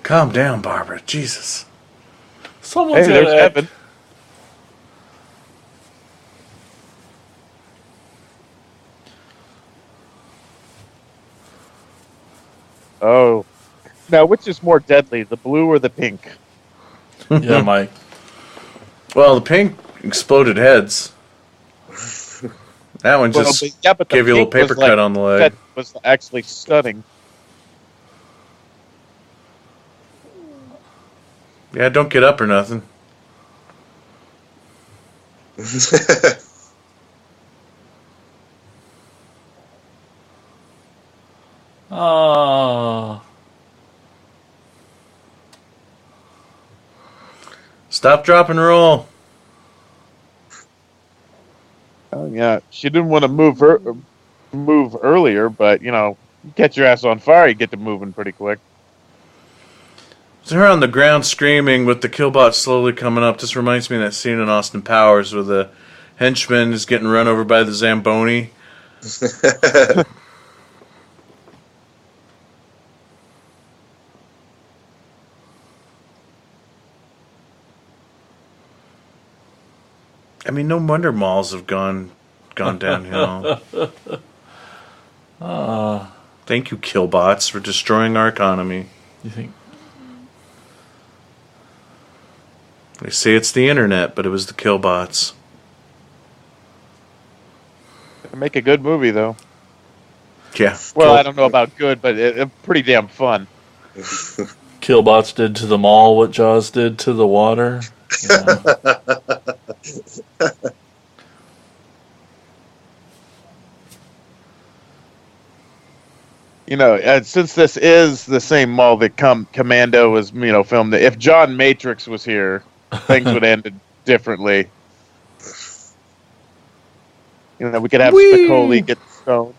Speaker 1: Calm down, Barbara. Jesus.
Speaker 4: Someone's
Speaker 3: Hey,
Speaker 4: got
Speaker 3: there's
Speaker 4: to act.
Speaker 3: Evan. Oh. Now, which is more deadly, the blue or the pink?
Speaker 4: Yeah, Mike.
Speaker 1: Well, the pink exploded heads. That one just
Speaker 3: but the
Speaker 1: gave you a little
Speaker 3: pink was
Speaker 1: paper cut on the leg.
Speaker 3: that was actually stunning.
Speaker 1: Yeah, don't get up or nothing.
Speaker 4: Oh.
Speaker 1: Stop, drop, and roll.
Speaker 3: Oh, yeah, she didn't want to move earlier, but you catch your ass on fire, you get to moving pretty quick.
Speaker 1: So her on the ground screaming with the killbot slowly coming up. This reminds me of that scene in Austin Powers where the henchman is getting run over by the Zamboni. I mean, no wonder malls have gone downhill. Thank you, killbots, for destroying our economy.
Speaker 4: You think?
Speaker 1: They say it's the internet, but it was the killbots.
Speaker 3: They make a good movie, though.
Speaker 1: Yeah.
Speaker 3: Well, I don't know about good, but pretty damn fun.
Speaker 4: Killbots did to the mall what Jaws did to the water. You know.
Speaker 3: Since this is the same mall that Commando was, filmed, if John Matrix was here, things would end differently. We could have
Speaker 1: Whee!
Speaker 3: Spicoli get stoned,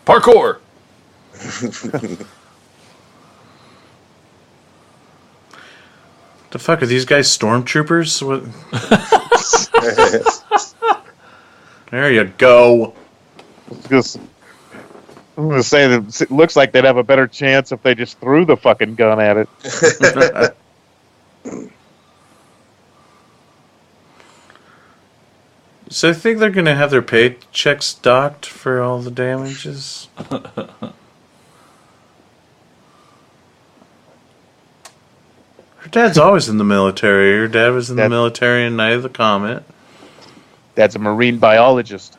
Speaker 4: Parkour.
Speaker 1: The fuck are these guys? Stormtroopers? What? There you go.
Speaker 3: I'm going to say that it looks like they'd have a better chance if they just threw the fucking gun at it.
Speaker 1: So I think they're gonna have their paychecks docked for all the damages. Her dad's always in the military. Her dad was in the military in Night of the Comet.
Speaker 3: Dad's a marine biologist.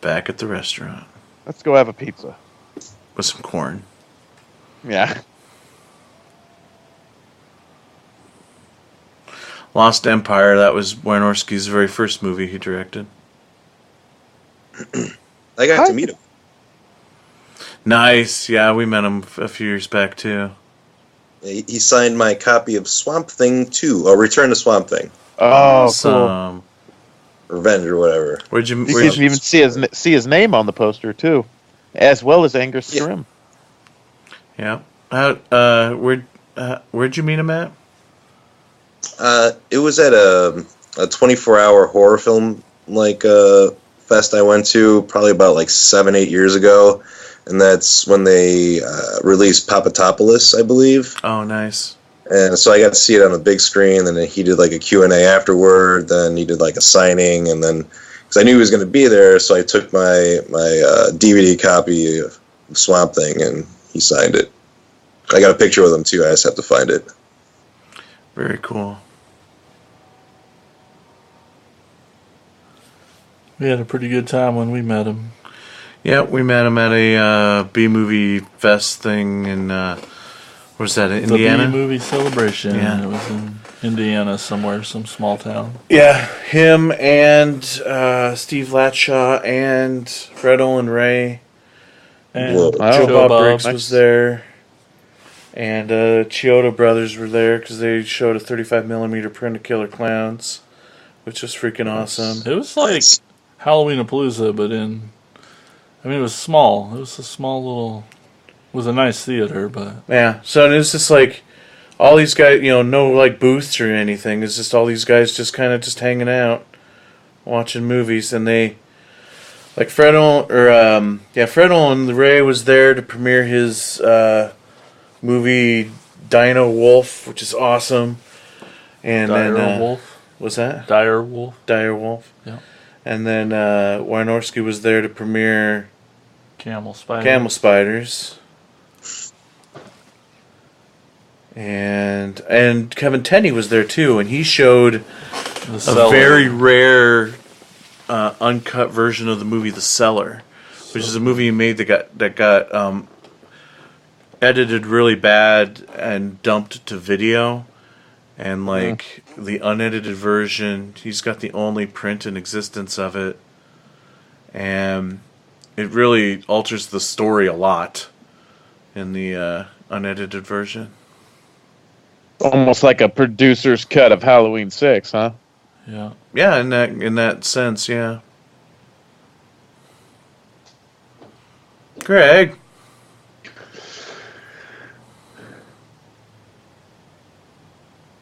Speaker 1: back at the restaurant
Speaker 3: Let's go have a pizza.
Speaker 1: with some corn.
Speaker 3: Yeah.
Speaker 1: Lost Empire, that was Wynorski's very first movie he directed.
Speaker 5: I got to meet him.
Speaker 1: Nice. Yeah, we met him a few years back, too.
Speaker 5: He signed my copy of Swamp Thing 2, or Return to Swamp Thing,
Speaker 3: Oh, cool.
Speaker 1: Awesome.
Speaker 5: Revenge or whatever.
Speaker 1: Where'd you...
Speaker 3: You can even see his name on the poster too, as well as Angus
Speaker 5: Yeah.
Speaker 3: Scrimm.
Speaker 1: Yeah. Where'd you meet him at?
Speaker 5: It was at a 24-hour horror film fest I went to probably about 7-8 years ago, and that's when they released Papatopoulos, I believe.
Speaker 1: Oh, nice.
Speaker 5: And so I got to see it on the big screen. Then he did a Q&A afterward. Then he did a signing, and then because I knew he was going to be there, so I took my DVD copy of Swamp Thing, and he signed it. I got a picture with him too. I just have to find it.
Speaker 1: Very cool.
Speaker 4: We had a pretty good time when we met him.
Speaker 1: Yeah, we met him at a B-movie fest thing in, where's that, in Indiana?
Speaker 4: The B-movie celebration.
Speaker 1: Yeah.
Speaker 4: It was in Indiana somewhere, some small town.
Speaker 1: Yeah, him and Steve Latshaw and Fred Olin Ray.
Speaker 4: And
Speaker 5: Whoa.
Speaker 1: Joe
Speaker 4: Joe
Speaker 1: Bob Briggs
Speaker 3: nice.
Speaker 1: was there. And Chiodo Brothers were there because they showed a 35mm print of Killer Clowns, which was freaking awesome.
Speaker 4: It was like Halloween-a-Palooza, but it was small. It was a small little... It was a nice theater, but...
Speaker 1: Yeah, so it was just all these guys, no booths or anything. It's just all these guys just kind of just hanging out, watching movies, and they... Fred Olin Ray was there to premiere his movie Dino Wolf, which is awesome. And
Speaker 4: Dire
Speaker 1: then
Speaker 4: Wolf.
Speaker 1: what's that?
Speaker 4: Dire Wolf.
Speaker 1: Dire Wolf.
Speaker 4: Yeah.
Speaker 1: And then Wynorski was there to premiere
Speaker 4: Camel Spider.
Speaker 1: Camel Spiders. And Kevin Tenney was there too, and he showed
Speaker 4: The
Speaker 1: a
Speaker 4: Cellar.
Speaker 1: very rare uncut version of the movie The Cellar, which is a movie he made that got edited really bad and dumped to video. And the unedited version, he's got the only print in existence of it, and it really alters the story a lot in the unedited version.
Speaker 3: Almost like a producer's cut of Halloween 6, huh?
Speaker 4: Yeah.
Speaker 1: Yeah, in that sense, yeah. Greg,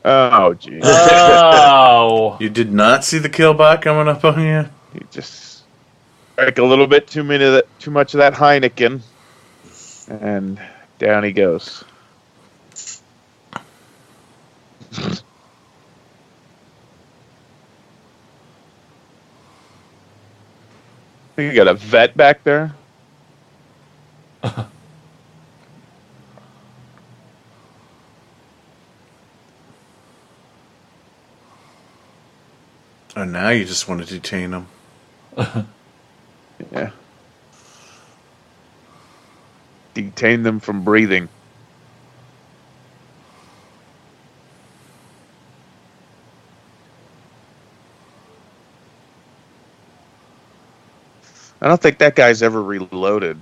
Speaker 3: Oh, geez.
Speaker 4: Oh!
Speaker 1: you did not see the killbot coming up on you?
Speaker 3: You just drank a little bit too much of that Heineken, and down he goes. You got a vet back there?
Speaker 1: Oh, now you just want to detain him.
Speaker 3: Yeah. Detain them from breathing. I don't think that guy's ever reloaded.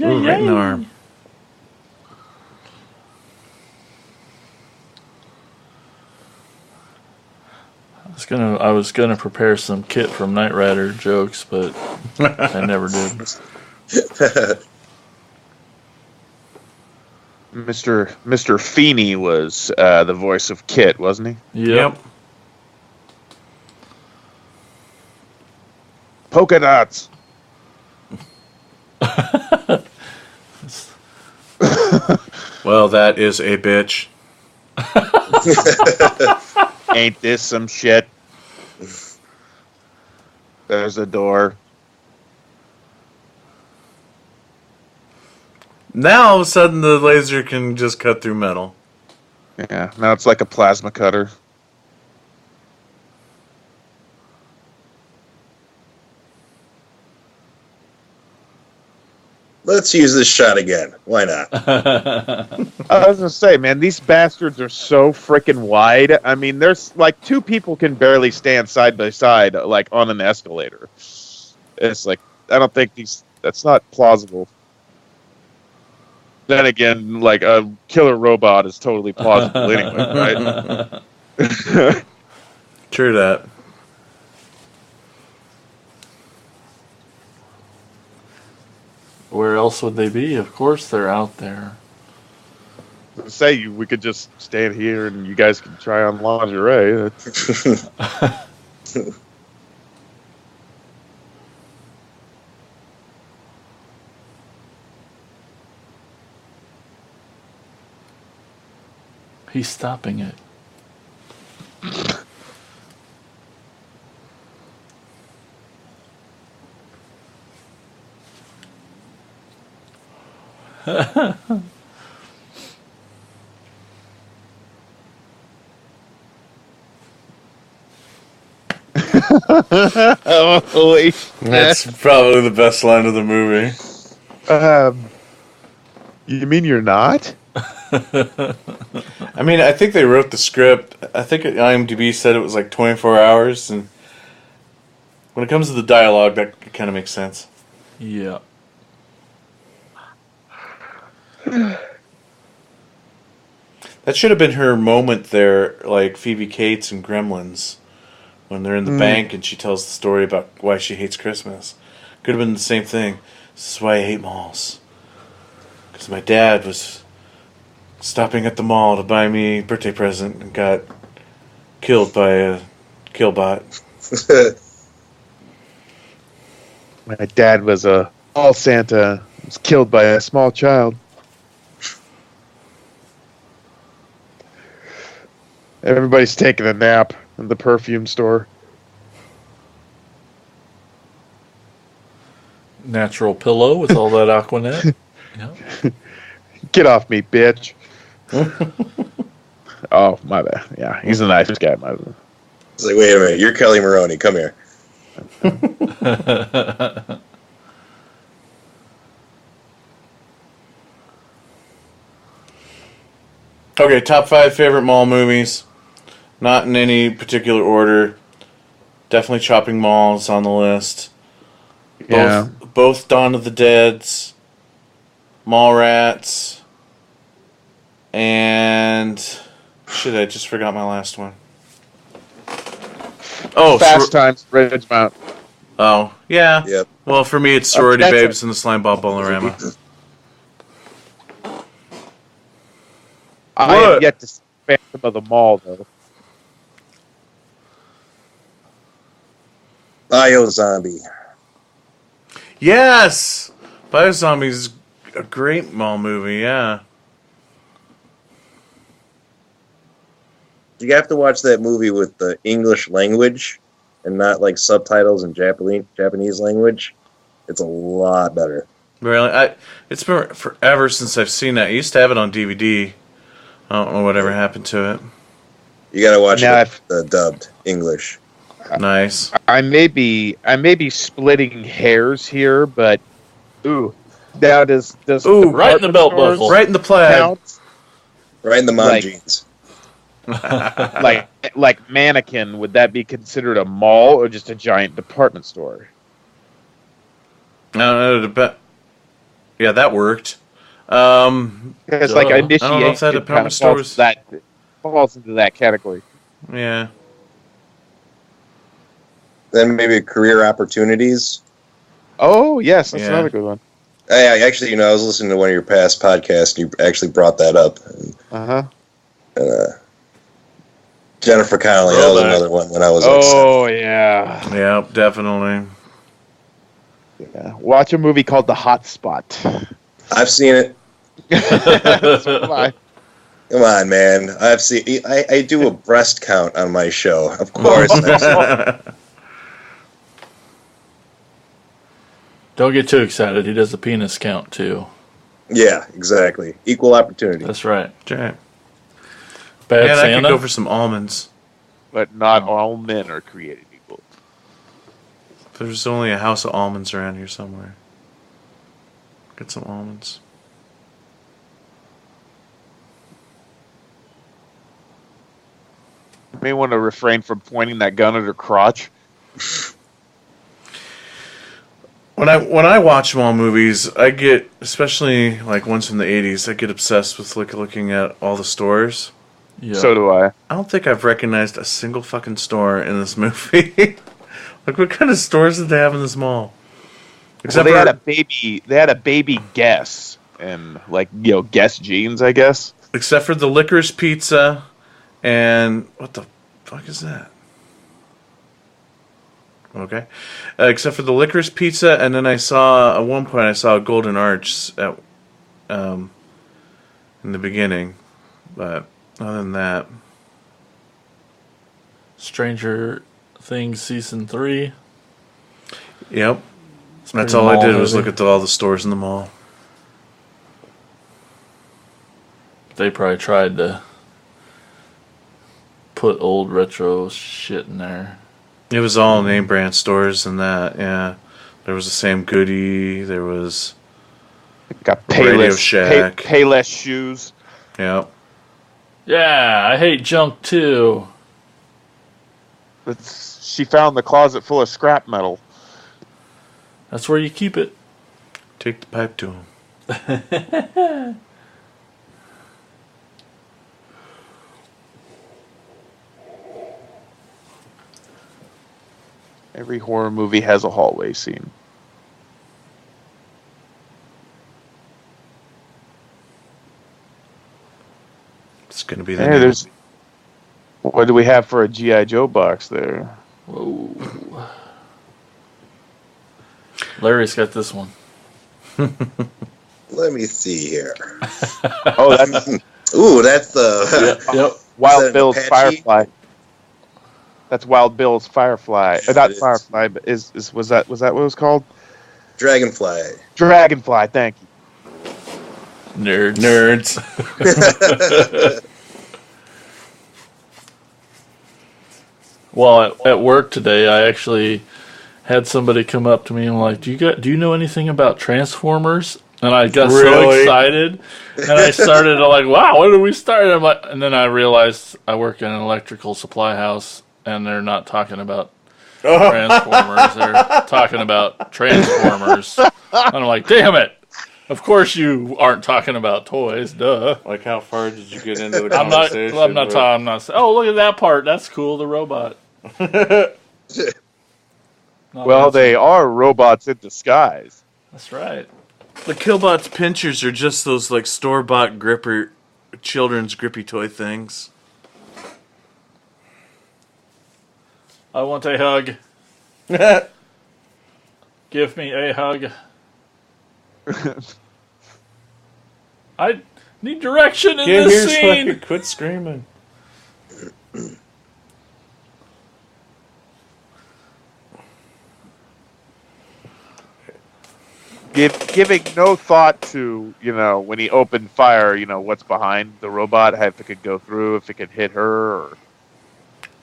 Speaker 1: Ooh, right in the arm.
Speaker 4: I was gonna prepare some Kit from Knight Rider jokes, but I never did.
Speaker 3: Mr. Feeney was the voice of Kit, wasn't he?
Speaker 4: Yep.
Speaker 3: Polka dots.
Speaker 1: Well, that is a bitch.
Speaker 3: Ain't this some shit? There's a door.
Speaker 1: Now, all of a sudden, the laser can just cut through metal.
Speaker 3: Yeah, now it's like a plasma cutter.
Speaker 5: Let's use this shot again. Why not?
Speaker 3: I was gonna say, man, these bastards are so freaking wide. I mean, there's like two people can barely stand side by side, like on an escalator. It's like I don't think that's not plausible. Then again, like a killer robot is totally plausible anyway, right?
Speaker 1: True that.
Speaker 4: Where else would they be? Of course they're out there.
Speaker 3: Say we could just stand here and you guys can try on lingerie.
Speaker 4: He's stopping it.
Speaker 3: Holy
Speaker 1: That's probably the best line of the movie.
Speaker 3: You mean you're not?
Speaker 1: I mean, I think they wrote the script. I think IMDb said it was like 24 hours, and when it comes to the dialogue, that kind of makes sense.
Speaker 4: Yeah.
Speaker 1: That should have been her moment there, like Phoebe Cates and Gremlins, when they're in the bank and she tells the story about why she hates Christmas. Could have been the same thing. This is why I hate malls. Because my dad was stopping at the mall to buy me a birthday present and got killed by a killbot.
Speaker 3: My dad was a all Santa. Was killed by a small child. Everybody's taking a nap in the perfume store.
Speaker 4: Natural pillow with all that Aquanet. Yeah.
Speaker 3: Get off me, bitch. Oh, my bad. Yeah, he's a nice guy. My bad.
Speaker 5: It's like, wait a minute, you're Kelly Maroney. Come here.
Speaker 1: Okay, top 5 favorite mall movies. Not in any particular order. Definitely Chopping Malls on the list.
Speaker 3: Yeah.
Speaker 1: Both Dawn of the Deads, Mallrats, and shit, I just forgot my last one. Oh,
Speaker 3: Fast Times, Ridgemont.
Speaker 1: Oh, yeah.
Speaker 5: Yep.
Speaker 1: Well, for me, it's Sorority
Speaker 3: That's
Speaker 1: Babes and the Slimeball Bolorama.
Speaker 3: I
Speaker 1: What?
Speaker 3: have yet to see Phantom of the Mall, though.
Speaker 5: Bio Zombie.
Speaker 1: Yes! Biozombie's a great mall movie, yeah.
Speaker 5: You have to watch that movie with the English language and not like subtitles in Japanese language. It's a lot better.
Speaker 1: Really? It's been forever since I've seen that. I used to have it on DVD. I don't know whatever happened to it.
Speaker 5: You got to watch
Speaker 3: Now,
Speaker 5: it the dubbed English.
Speaker 1: Nice.
Speaker 3: I may be splitting hairs here, but now does
Speaker 1: Ooh,
Speaker 4: right in the
Speaker 3: department
Speaker 4: belt
Speaker 3: stores
Speaker 4: buckle.
Speaker 1: Right in the plaid.
Speaker 3: count?
Speaker 5: Right in the mom
Speaker 3: Like-
Speaker 5: jeans.
Speaker 3: like Mannequin, would that be considered a mall or just a giant department store?
Speaker 1: I don't know. Yeah, that worked.
Speaker 3: Because like
Speaker 4: Duh. I don't know
Speaker 1: if that
Speaker 3: Initiation
Speaker 1: department
Speaker 3: kind of
Speaker 1: store was-
Speaker 3: falls into that category.
Speaker 1: Yeah.
Speaker 5: Then maybe career opportunities.
Speaker 3: Oh yes, that's
Speaker 1: Yeah.
Speaker 3: another good one.
Speaker 5: Actually, I was listening to one of your past podcasts. And you actually brought that up. Jennifer Connelly. That was
Speaker 1: Throwback.
Speaker 5: another one when I was like,
Speaker 3: Oh yeah.
Speaker 1: Yeah, definitely.
Speaker 3: Yeah. Watch a movie called The Hot Spot.
Speaker 5: I've seen it.
Speaker 3: So am I.
Speaker 5: Come on, man. I do a breast count on my show. Of course. I've seen-
Speaker 4: Don't get too excited. He does the penis count too.
Speaker 5: yeah, exactly. Equal opportunity.
Speaker 4: That's right.
Speaker 1: Jack.
Speaker 4: Bad
Speaker 1: Man, I
Speaker 4: Santa.
Speaker 1: could go for some almonds.
Speaker 3: But not
Speaker 4: Oh.
Speaker 3: all men are created equal.
Speaker 1: There's only a house of almonds around here somewhere. Get some almonds.
Speaker 3: You may want to refrain from pointing that gun at her crotch.
Speaker 1: When I watch mall movies, I get, especially like ones from the 80s, I get obsessed with looking at all the stores.
Speaker 4: Yeah.
Speaker 3: So do I.
Speaker 1: I don't think I've recognized a single fucking store in this movie. Like, what kind of stores did they have in this mall?
Speaker 3: Well, they had a baby. They had a baby Guess and Guess jeans, I guess.
Speaker 1: except for the licorice pizza and what the fuck is that? Okay, except for the licorice pizza, and then at one point I saw a Golden Arch at in the beginning, but other than that,
Speaker 4: Stranger Things season 3.
Speaker 1: yep. That's
Speaker 4: pretty
Speaker 1: all I
Speaker 4: mall
Speaker 1: did was
Speaker 4: movie.
Speaker 1: look at all the stores in the mall.
Speaker 4: They probably tried to put old retro shit in there.
Speaker 1: It was all name brand stores and that, yeah. There was the Sam Goody, there was,
Speaker 3: Got
Speaker 1: Radio
Speaker 3: Payless,
Speaker 1: Shack.
Speaker 3: Payless shoes.
Speaker 1: yeah.
Speaker 4: Yeah, I hate junk too.
Speaker 3: She found the closet full of scrap metal.
Speaker 4: That's where you keep it.
Speaker 1: Take the pipe to him.
Speaker 3: Every horror movie has a hallway scene.
Speaker 1: It's gonna be the
Speaker 3: Hey,
Speaker 1: new-
Speaker 3: there's. What do we have for a GI Joe box there?
Speaker 4: Whoa. Larry's got this one.
Speaker 5: Let me see here.
Speaker 3: Oh, that's
Speaker 5: Ooh, that's the.
Speaker 4: Yep.
Speaker 3: Wild
Speaker 5: Is that
Speaker 3: Bill's
Speaker 5: Apache?
Speaker 3: Firefly. That's Wild Bill's Firefly.
Speaker 5: Yeah,
Speaker 3: Not
Speaker 5: it is.
Speaker 3: Firefly, but was that what it was called?
Speaker 5: Dragonfly.
Speaker 3: Dragonfly. Thank you.
Speaker 4: Nerds.
Speaker 1: Nerds.
Speaker 4: Well, at work today, I actually had somebody come up to me and like, do you know anything about Transformers? And I got so
Speaker 1: Really?
Speaker 4: excited, and I started to like, wow, when did we start? And then I realized I work in an electrical supply house, and they're not talking about Transformers. They're talking about Transformers. And I'm like, damn it! Of course you aren't talking about toys, duh.
Speaker 1: Like, how far did you get into the
Speaker 4: I'm not.
Speaker 1: conversation?
Speaker 4: I'm not talking. I'm not. Oh, look at that part. That's cool. The robot. Not
Speaker 3: Well,
Speaker 4: answering.
Speaker 3: they are robots in disguise.
Speaker 4: That's right.
Speaker 1: The Killbots pinchers are just those like store-bought children's grippy toy things.
Speaker 4: I want a hug. Give me a hug. I need direction in
Speaker 1: Get
Speaker 4: this
Speaker 1: here,
Speaker 4: scene.
Speaker 1: quit screaming.
Speaker 3: Giving no thought to, when he opened fire, what's behind the robot, if it could go through, if it could hit her, or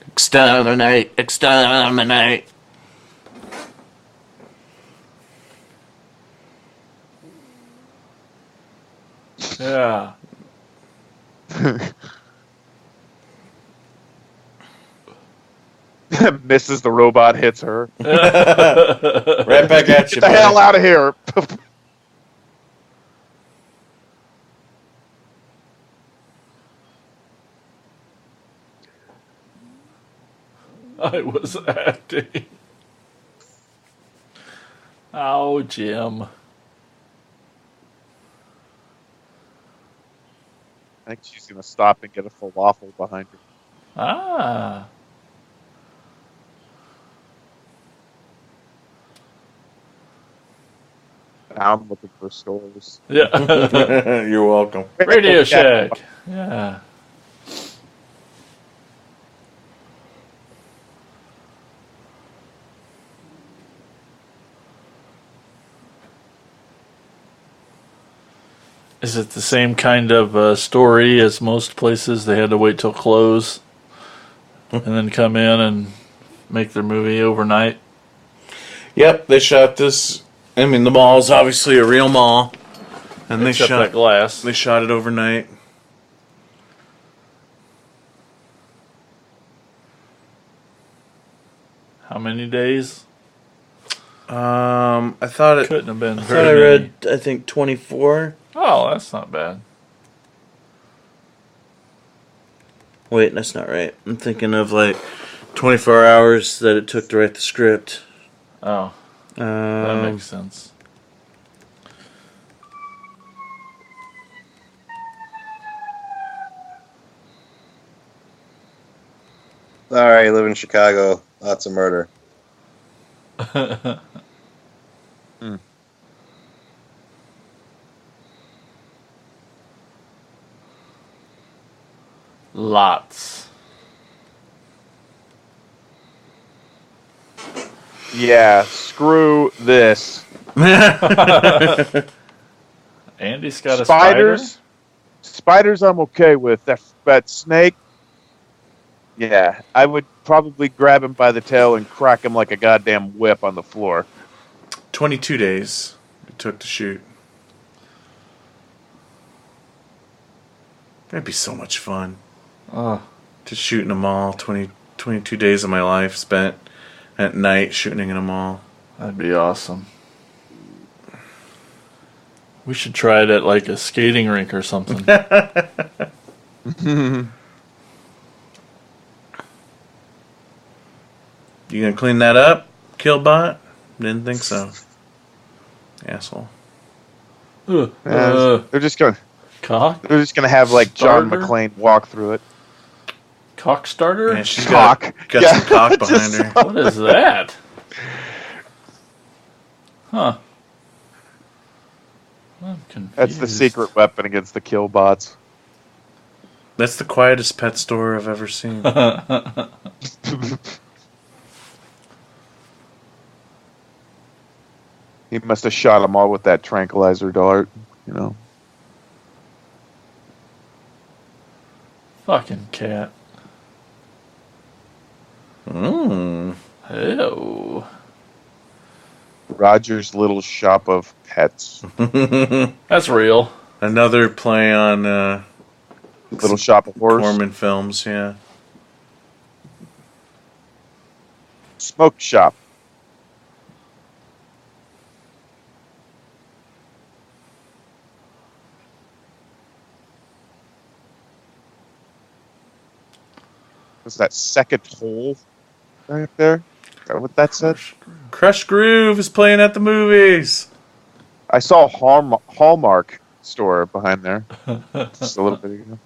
Speaker 1: Exterminate, exterminate.
Speaker 4: Yeah.
Speaker 3: misses the robot, hits her.
Speaker 1: Right back at you,
Speaker 3: Get the hell
Speaker 1: buddy.
Speaker 3: out of here!
Speaker 4: I was acting. Oh, Jim.
Speaker 3: I think she's gonna stop and get a falafel behind her.
Speaker 4: Ah.
Speaker 3: Now I'm looking for stores.
Speaker 4: Yeah.
Speaker 1: You're welcome.
Speaker 4: Radio Shack. Yeah. Is it the same kind of story as most places? They had to wait till close and then come in and make their movie overnight.
Speaker 1: Yep, they shot this. I mean, the mall is obviously a real mall, and they
Speaker 4: Except that
Speaker 1: shot.
Speaker 4: glass.
Speaker 1: They shot it overnight.
Speaker 4: How many days?
Speaker 1: I thought it.
Speaker 4: Couldn't have been
Speaker 1: I thought
Speaker 4: very
Speaker 1: I
Speaker 4: many.
Speaker 1: read. I think 24.
Speaker 4: Oh, that's not bad.
Speaker 1: Wait, that's not right. I'm thinking of like 24 hours that it took to write the script.
Speaker 4: Oh, that makes sense.
Speaker 5: All right, you live in Chicago. Lots of murder.
Speaker 4: Lots.
Speaker 3: Yeah, screw this.
Speaker 4: Andy's got a
Speaker 3: Spiders. Spiders, I'm okay with. That snake. Yeah, I would probably grab him by the tail and crack him like a goddamn whip on the floor.
Speaker 1: 22 days it took to shoot. That'd be so much fun.
Speaker 4: Oh,
Speaker 1: To shoot in a mall. 22 days of my life spent at night shooting in a mall.
Speaker 4: that'd be awesome. We should try it at like a skating rink or something.
Speaker 1: You gonna clean that up, Killbot? Didn't think so. Asshole.
Speaker 3: They're just gonna
Speaker 4: Cock?
Speaker 3: have like John
Speaker 4: Starter?
Speaker 3: McClane walk through it.
Speaker 4: Cock starter?
Speaker 1: Yeah, she's
Speaker 3: Cock.
Speaker 1: got
Speaker 3: Yeah,
Speaker 1: some cock behind
Speaker 3: just-
Speaker 1: her.
Speaker 4: What is that? Huh. I'm confused.
Speaker 3: That's the secret weapon against the killbots.
Speaker 1: That's the quietest pet store I've ever seen.
Speaker 3: He must have shot them all with that tranquilizer dart, you know.
Speaker 4: Fucking cat.
Speaker 1: Mmm.
Speaker 4: Ew.
Speaker 3: Roger's Little Shop of Pets.
Speaker 4: That's real.
Speaker 1: Another play on
Speaker 3: Little Shop of Horrors.
Speaker 1: Corman films, yeah.
Speaker 3: Smoke Shop. Was that second hole right there? Is that what that said?
Speaker 1: Crush Groove is playing at the movies.
Speaker 3: I saw Hallmark store behind there just a little bit ago.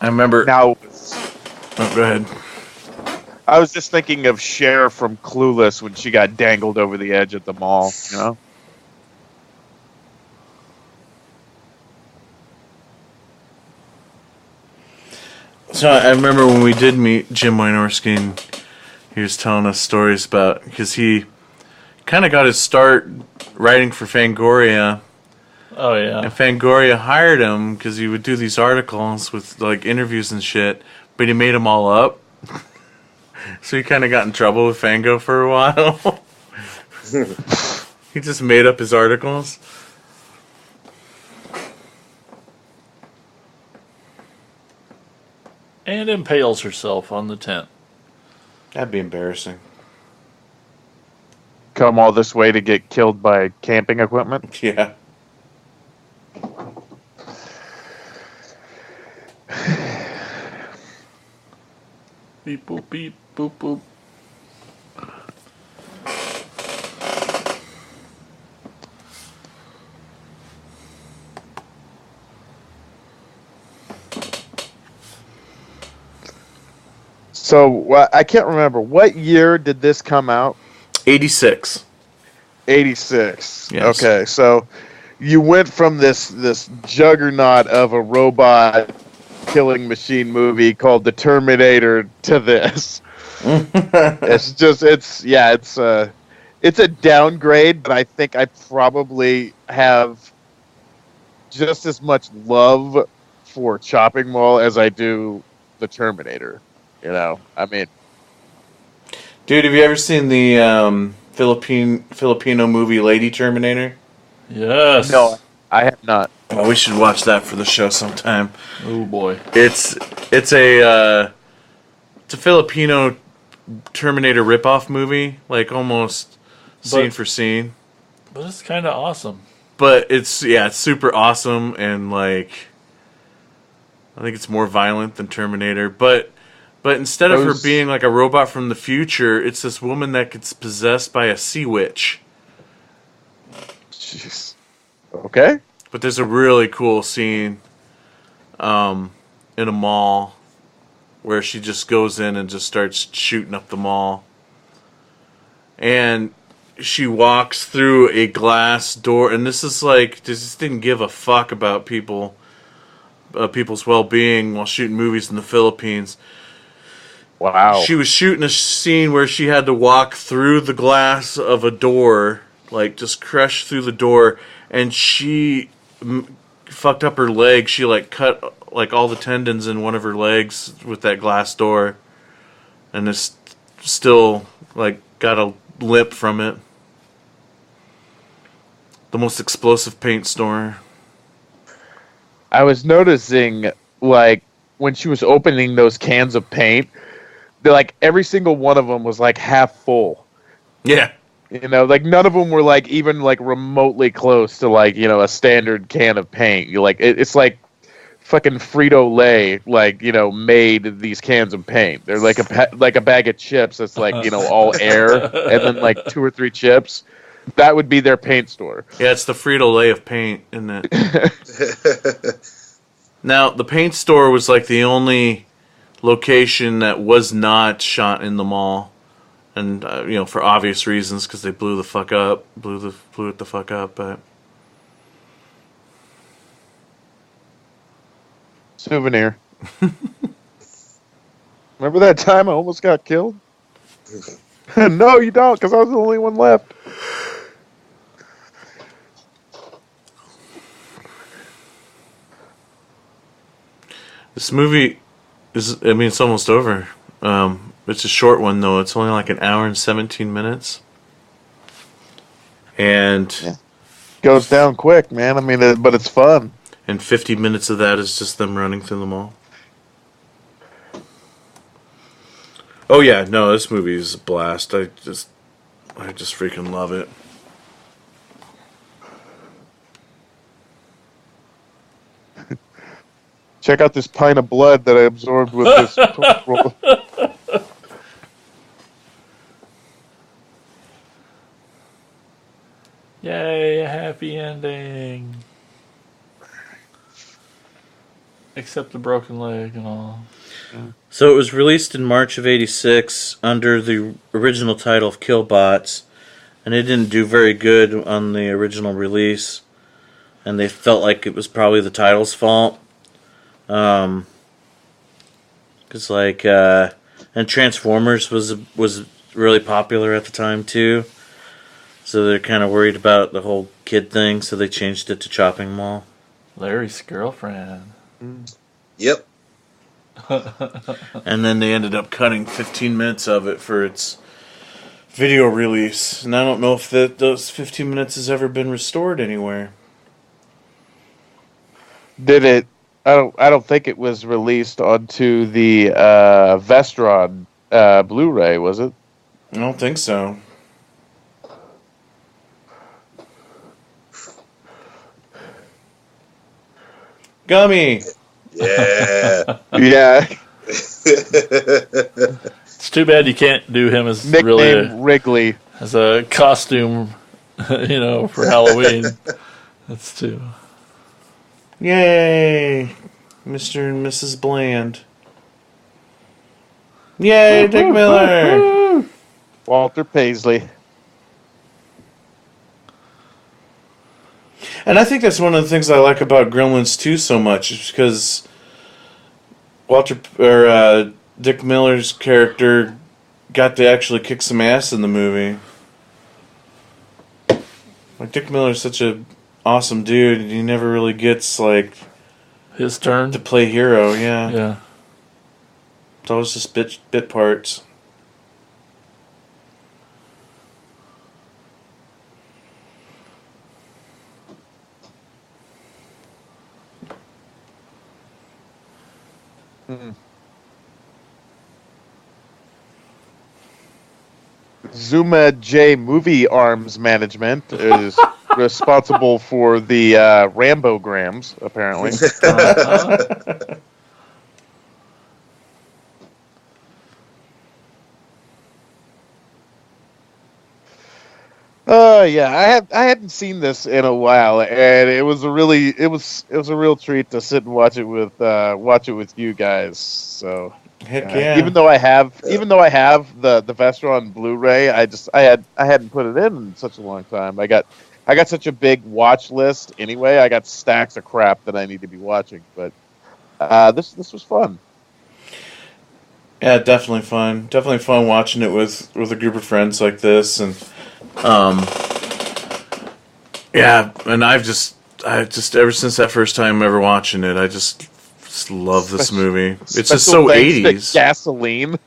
Speaker 1: I remember.
Speaker 3: Now,
Speaker 1: Oh, go ahead.
Speaker 3: I was just thinking of Cher from Clueless when she got dangled over the edge at the mall, you know?
Speaker 1: So I remember when we did meet Jim Wynorski, and he was telling us stories about, because he kind of got his start writing for Fangoria,
Speaker 4: Oh, yeah.
Speaker 1: and Fangoria hired him because he would do these articles with like interviews and shit, but he made them all up. So he kind of got in trouble with Fango for a while. He just made up his articles.
Speaker 4: And impales herself on the tent.
Speaker 1: That'd be embarrassing.
Speaker 3: Come all this way to get killed by camping equipment.
Speaker 1: Yeah.
Speaker 4: Beep, boop, beep, boop, boop.
Speaker 3: So I can't remember what year did this come out.
Speaker 1: 86.
Speaker 3: 86.
Speaker 1: Yes.
Speaker 3: Okay, so you went from this juggernaut of a robot killing machine movie called The Terminator to this. It's a downgrade, but I think I probably have just as much love for Chopping Mall as I do The Terminator. You know, I mean,
Speaker 1: Dude, have you ever seen the Filipino movie Lady Terminator?
Speaker 4: Yes.
Speaker 3: no, I have not.
Speaker 1: Oh, we should watch that for the show sometime.
Speaker 4: Oh boy.
Speaker 1: It's a Filipino Terminator ripoff movie, like almost scene for scene.
Speaker 4: But it's kind of awesome.
Speaker 1: But it's super awesome, and like I think it's more violent than Terminator. But instead of her being like a robot from the future, it's this woman that gets possessed by a sea witch.
Speaker 3: Jeez. Okay.
Speaker 1: But there's a really cool scene in a mall where she just goes in and just starts shooting up the mall. And she walks through a glass door, and this is like, just didn't give a fuck about people's well-being while shooting movies in the Philippines.
Speaker 3: Wow.
Speaker 1: She was shooting a scene where she had to walk through the glass of a door, like just crush through the door, and she fucked up her leg. She like cut like all the tendons in one of her legs with that glass door, and it's still like got a lip from it. The most explosive paint store.
Speaker 3: I was noticing, like, when she was opening those cans of paint, like every single one of them was like half full.
Speaker 1: Yeah.
Speaker 3: You know, like none of them were like even like remotely close to like, you know, a standard can of paint. You like it's like fucking Frito-Lay, like, you know, made these cans of paint. They're like a bag of chips that's like, you know, all air and then like 2 or 3 chips. That would be their paint store.
Speaker 1: Yeah, it's the Frito-Lay of paint, isn't it? Now, the paint store was like the only location that was not shot in the mall. And, you know, for obvious reasons, because they blew it the fuck up, but...
Speaker 3: Souvenir. Remember that time I almost got killed? No, you don't, because I was the only one left.
Speaker 1: This movie is, I mean, it's almost over. It's a short one, though. It's only like an hour and 17 minutes. And...
Speaker 3: Yeah. Goes down quick, man. I mean, but it's fun.
Speaker 1: And 50 minutes of that is just them running through the mall. Oh yeah, no, this movie is a blast. I just freaking love it.
Speaker 3: Check out this pint of blood that I absorbed with this.
Speaker 4: Yay, a happy ending. Except the broken leg and all.
Speaker 1: So it was released in March of '86 under the original title of Killbots, and it didn't do very good on the original release, and they felt like it was probably the title's fault. Because and Transformers was really popular at the time too, so they're kind of worried about the whole kid thing, so they changed it to Chopping Mall.
Speaker 4: Larry's girlfriend.
Speaker 5: Yep.
Speaker 1: And then they ended up cutting 15 minutes of it for its video release, and I don't know if those 15 minutes has ever been restored anywhere.
Speaker 3: Did it? I don't think it was released onto the Vestron Blu-ray, was it?
Speaker 1: I don't think so. Gummy!
Speaker 5: Yeah.
Speaker 3: Yeah.
Speaker 4: It's too bad you can't do him as
Speaker 3: Nickname
Speaker 4: really
Speaker 3: Wrigley.
Speaker 4: as a costume, you know, for Halloween. That's too.
Speaker 1: Yay! Mr. and Mrs. Bland. Yay, Dick Miller!
Speaker 3: Walter Paisley.
Speaker 1: And I think that's one of the things I like about Gremlins 2 so much, is because Dick Miller's character got to actually kick some ass in the movie. Like, Dick Miller's such a awesome dude, and he never really gets, like,
Speaker 4: His turn.
Speaker 1: to play hero, yeah.
Speaker 4: Yeah.
Speaker 1: It's always just bit parts.
Speaker 3: Zuma J Movie Arms Management is responsible for the Rambograms, apparently. Yeah, I hadn't seen this in a while, and it was a real treat to sit and watch it with you guys. So
Speaker 1: Heck yeah.
Speaker 3: even though I have the Vestron Blu-ray, I hadn't put it in such a long time. I got such a big watch list anyway. I got stacks of crap that I need to be watching, but this was fun.
Speaker 1: Yeah, definitely fun. Definitely fun watching it with a group of friends like this, and yeah, and I just ever since that first time ever watching it, I just love this movie. It's just so
Speaker 3: Thanks to
Speaker 1: 80s.
Speaker 3: Gasoline.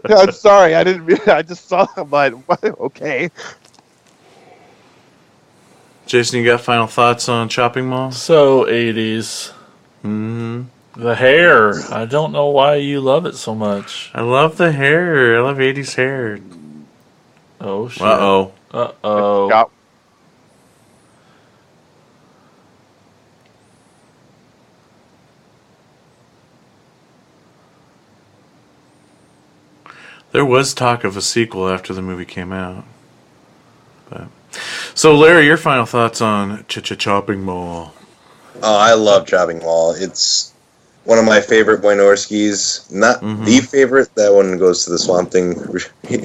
Speaker 3: I'm sorry, I just saw. I'm like, what? Okay.
Speaker 1: Jason, you got final thoughts on Chopping Mall?
Speaker 4: So 80s.
Speaker 1: Mm-hmm.
Speaker 4: The hair. I don't know why you love it so much.
Speaker 1: I love the hair. I love 80s hair.
Speaker 4: Oh, shit.
Speaker 1: Uh-oh.
Speaker 4: Uh-oh.
Speaker 3: Got
Speaker 1: There was talk of a sequel after the movie came out. But so, Larry, your final thoughts on Chopping Mall?
Speaker 5: Oh, I love Chopping Mall. It's one of my favorite Wynorski's. Not the favorite. That one goes to the Swamp Thing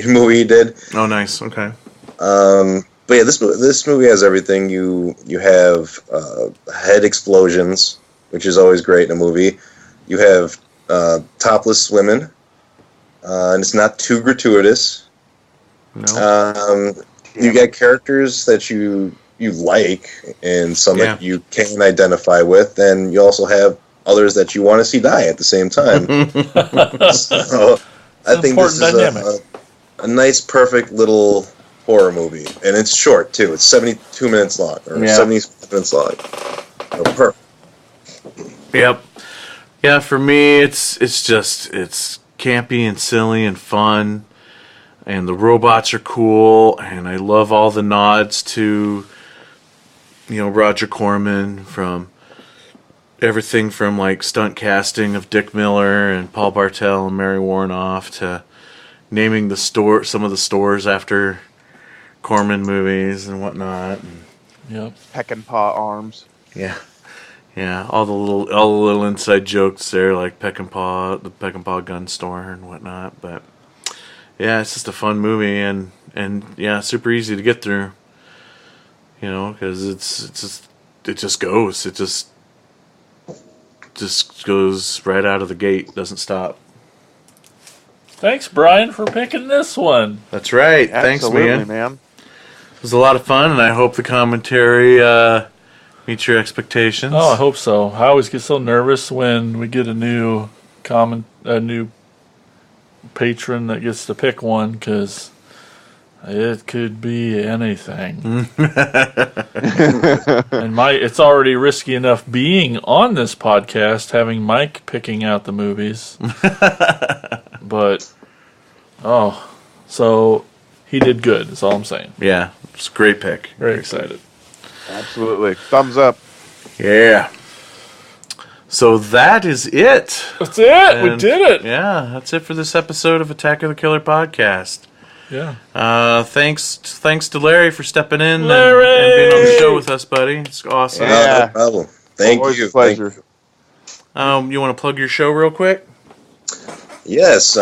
Speaker 5: movie he did.
Speaker 1: Oh, nice. Okay.
Speaker 5: But yeah, this movie has everything. You have head explosions, which is always great in a movie. You have topless women, and it's not too gratuitous.
Speaker 1: No.
Speaker 5: You get characters that you like, and some that you can identify with, and you also have others that you want to see die at the same time. So I think this is a nice, perfect little horror movie, and it's short too. It's 72 minutes long, or 70 minutes long. So perfect.
Speaker 1: Yep. Yeah, for me, it's campy and silly and fun, and the robots are cool, and I love all the nods to, Roger Corman, from everything from like stunt casting of Dick Miller and Paul Bartel and Mary Warnoff to naming some of the stores after Corman movies and whatnot.
Speaker 4: Yep.
Speaker 3: Peckinpah Arms.
Speaker 1: Yeah, all the little inside jokes there, like the Peckinpah gun store and whatnot. But yeah, it's just a fun movie, and yeah, super easy to get through. Because it just goes right out of the gate, doesn't stop.
Speaker 4: Thanks, Brian, for picking this one.
Speaker 1: That's right.
Speaker 3: Absolutely,
Speaker 1: Thanks, man.
Speaker 3: man.
Speaker 1: It was a lot of fun, and I hope the commentary meets your expectations.
Speaker 4: Oh, I hope so. I always get so nervous when we get a new patron that gets to pick one, because it could be anything. And it's already risky enough being on this podcast, having Mike picking out the movies. But, so he did good, is all I'm saying.
Speaker 1: Yeah, it's a great pick.
Speaker 4: Very excited.
Speaker 3: Absolutely. Thumbs up.
Speaker 1: Yeah. So that is it.
Speaker 4: That's it. We did it.
Speaker 1: Yeah, that's it for this episode of Attack of the Killer podcast.
Speaker 4: Yeah.
Speaker 1: Thanks to Larry for stepping in and
Speaker 4: Larry!
Speaker 1: being on the show with us, buddy. It's awesome.
Speaker 3: Yeah.
Speaker 5: No problem. Thank
Speaker 3: Always
Speaker 5: you.
Speaker 3: a pleasure.
Speaker 1: You want to plug your show real quick?
Speaker 5: Yes,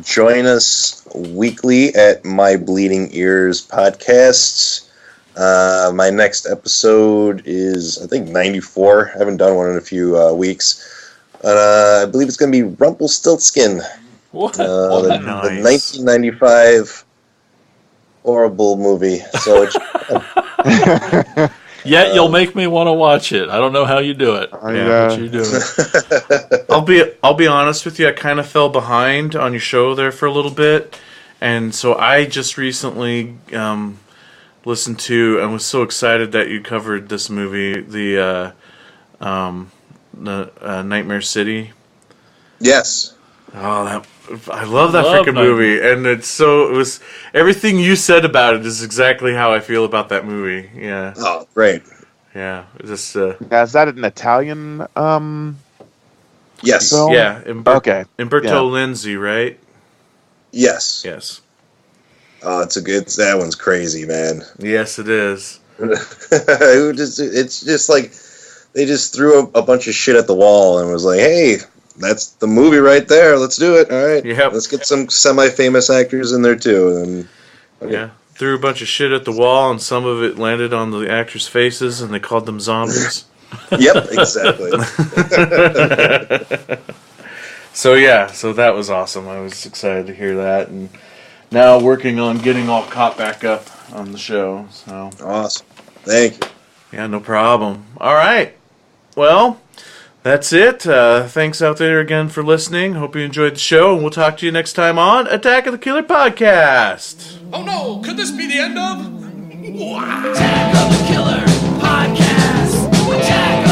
Speaker 5: join us weekly at My Bleeding Ears podcasts. My next episode is, I think, 94. I haven't done one in a few weeks. I believe it's going to be Rumpelstiltskin.
Speaker 4: What?
Speaker 5: The
Speaker 1: Nice.
Speaker 5: 1995 horrible movie. So it's,
Speaker 4: Yet you'll make me want to watch it. I don't know how you do it.
Speaker 1: Yeah,
Speaker 4: But you do it.
Speaker 1: I'll be honest with you. I kind of fell behind on your show there for a little bit, and so I just recently listened to and was so excited that you covered this movie, the Nightmare City.
Speaker 5: yes.
Speaker 1: Oh, I love that
Speaker 4: Love
Speaker 1: freaking
Speaker 4: Nightmare.
Speaker 1: movie, and it was everything you said about it is exactly how I feel about that movie. Yeah,
Speaker 5: Oh, great.
Speaker 1: yeah, just
Speaker 3: Now, is that an Italian?
Speaker 5: Yes.
Speaker 3: Film?
Speaker 1: yeah.
Speaker 3: Okay.
Speaker 1: Umberto
Speaker 3: Yeah.
Speaker 1: Lenzi, right?
Speaker 5: Yes.
Speaker 1: Yes,
Speaker 5: Oh, that one's crazy, man.
Speaker 1: yes, it is.
Speaker 5: It's just like they just threw a bunch of shit at the wall and was like, "Hey, that's the movie right there. Let's do it. All right,
Speaker 1: Yep.
Speaker 5: let's get some semi-famous actors in there too." And
Speaker 1: Yeah, threw a bunch of shit at the wall, and some of it landed on the actors' faces, and they called them zombies.
Speaker 5: yep, exactly.
Speaker 1: So that was awesome. I was excited to hear that, and now working on getting all caught back up on the show. So
Speaker 5: Awesome. Thank you.
Speaker 1: yeah, no problem. All right, well, that's it. Thanks out there again for listening. Hope you enjoyed the show, and we'll talk to you next time on Attack of the Killer Podcast.
Speaker 2: Oh no, could this be the end of? Wow. Attack of the Killer Podcast. Attack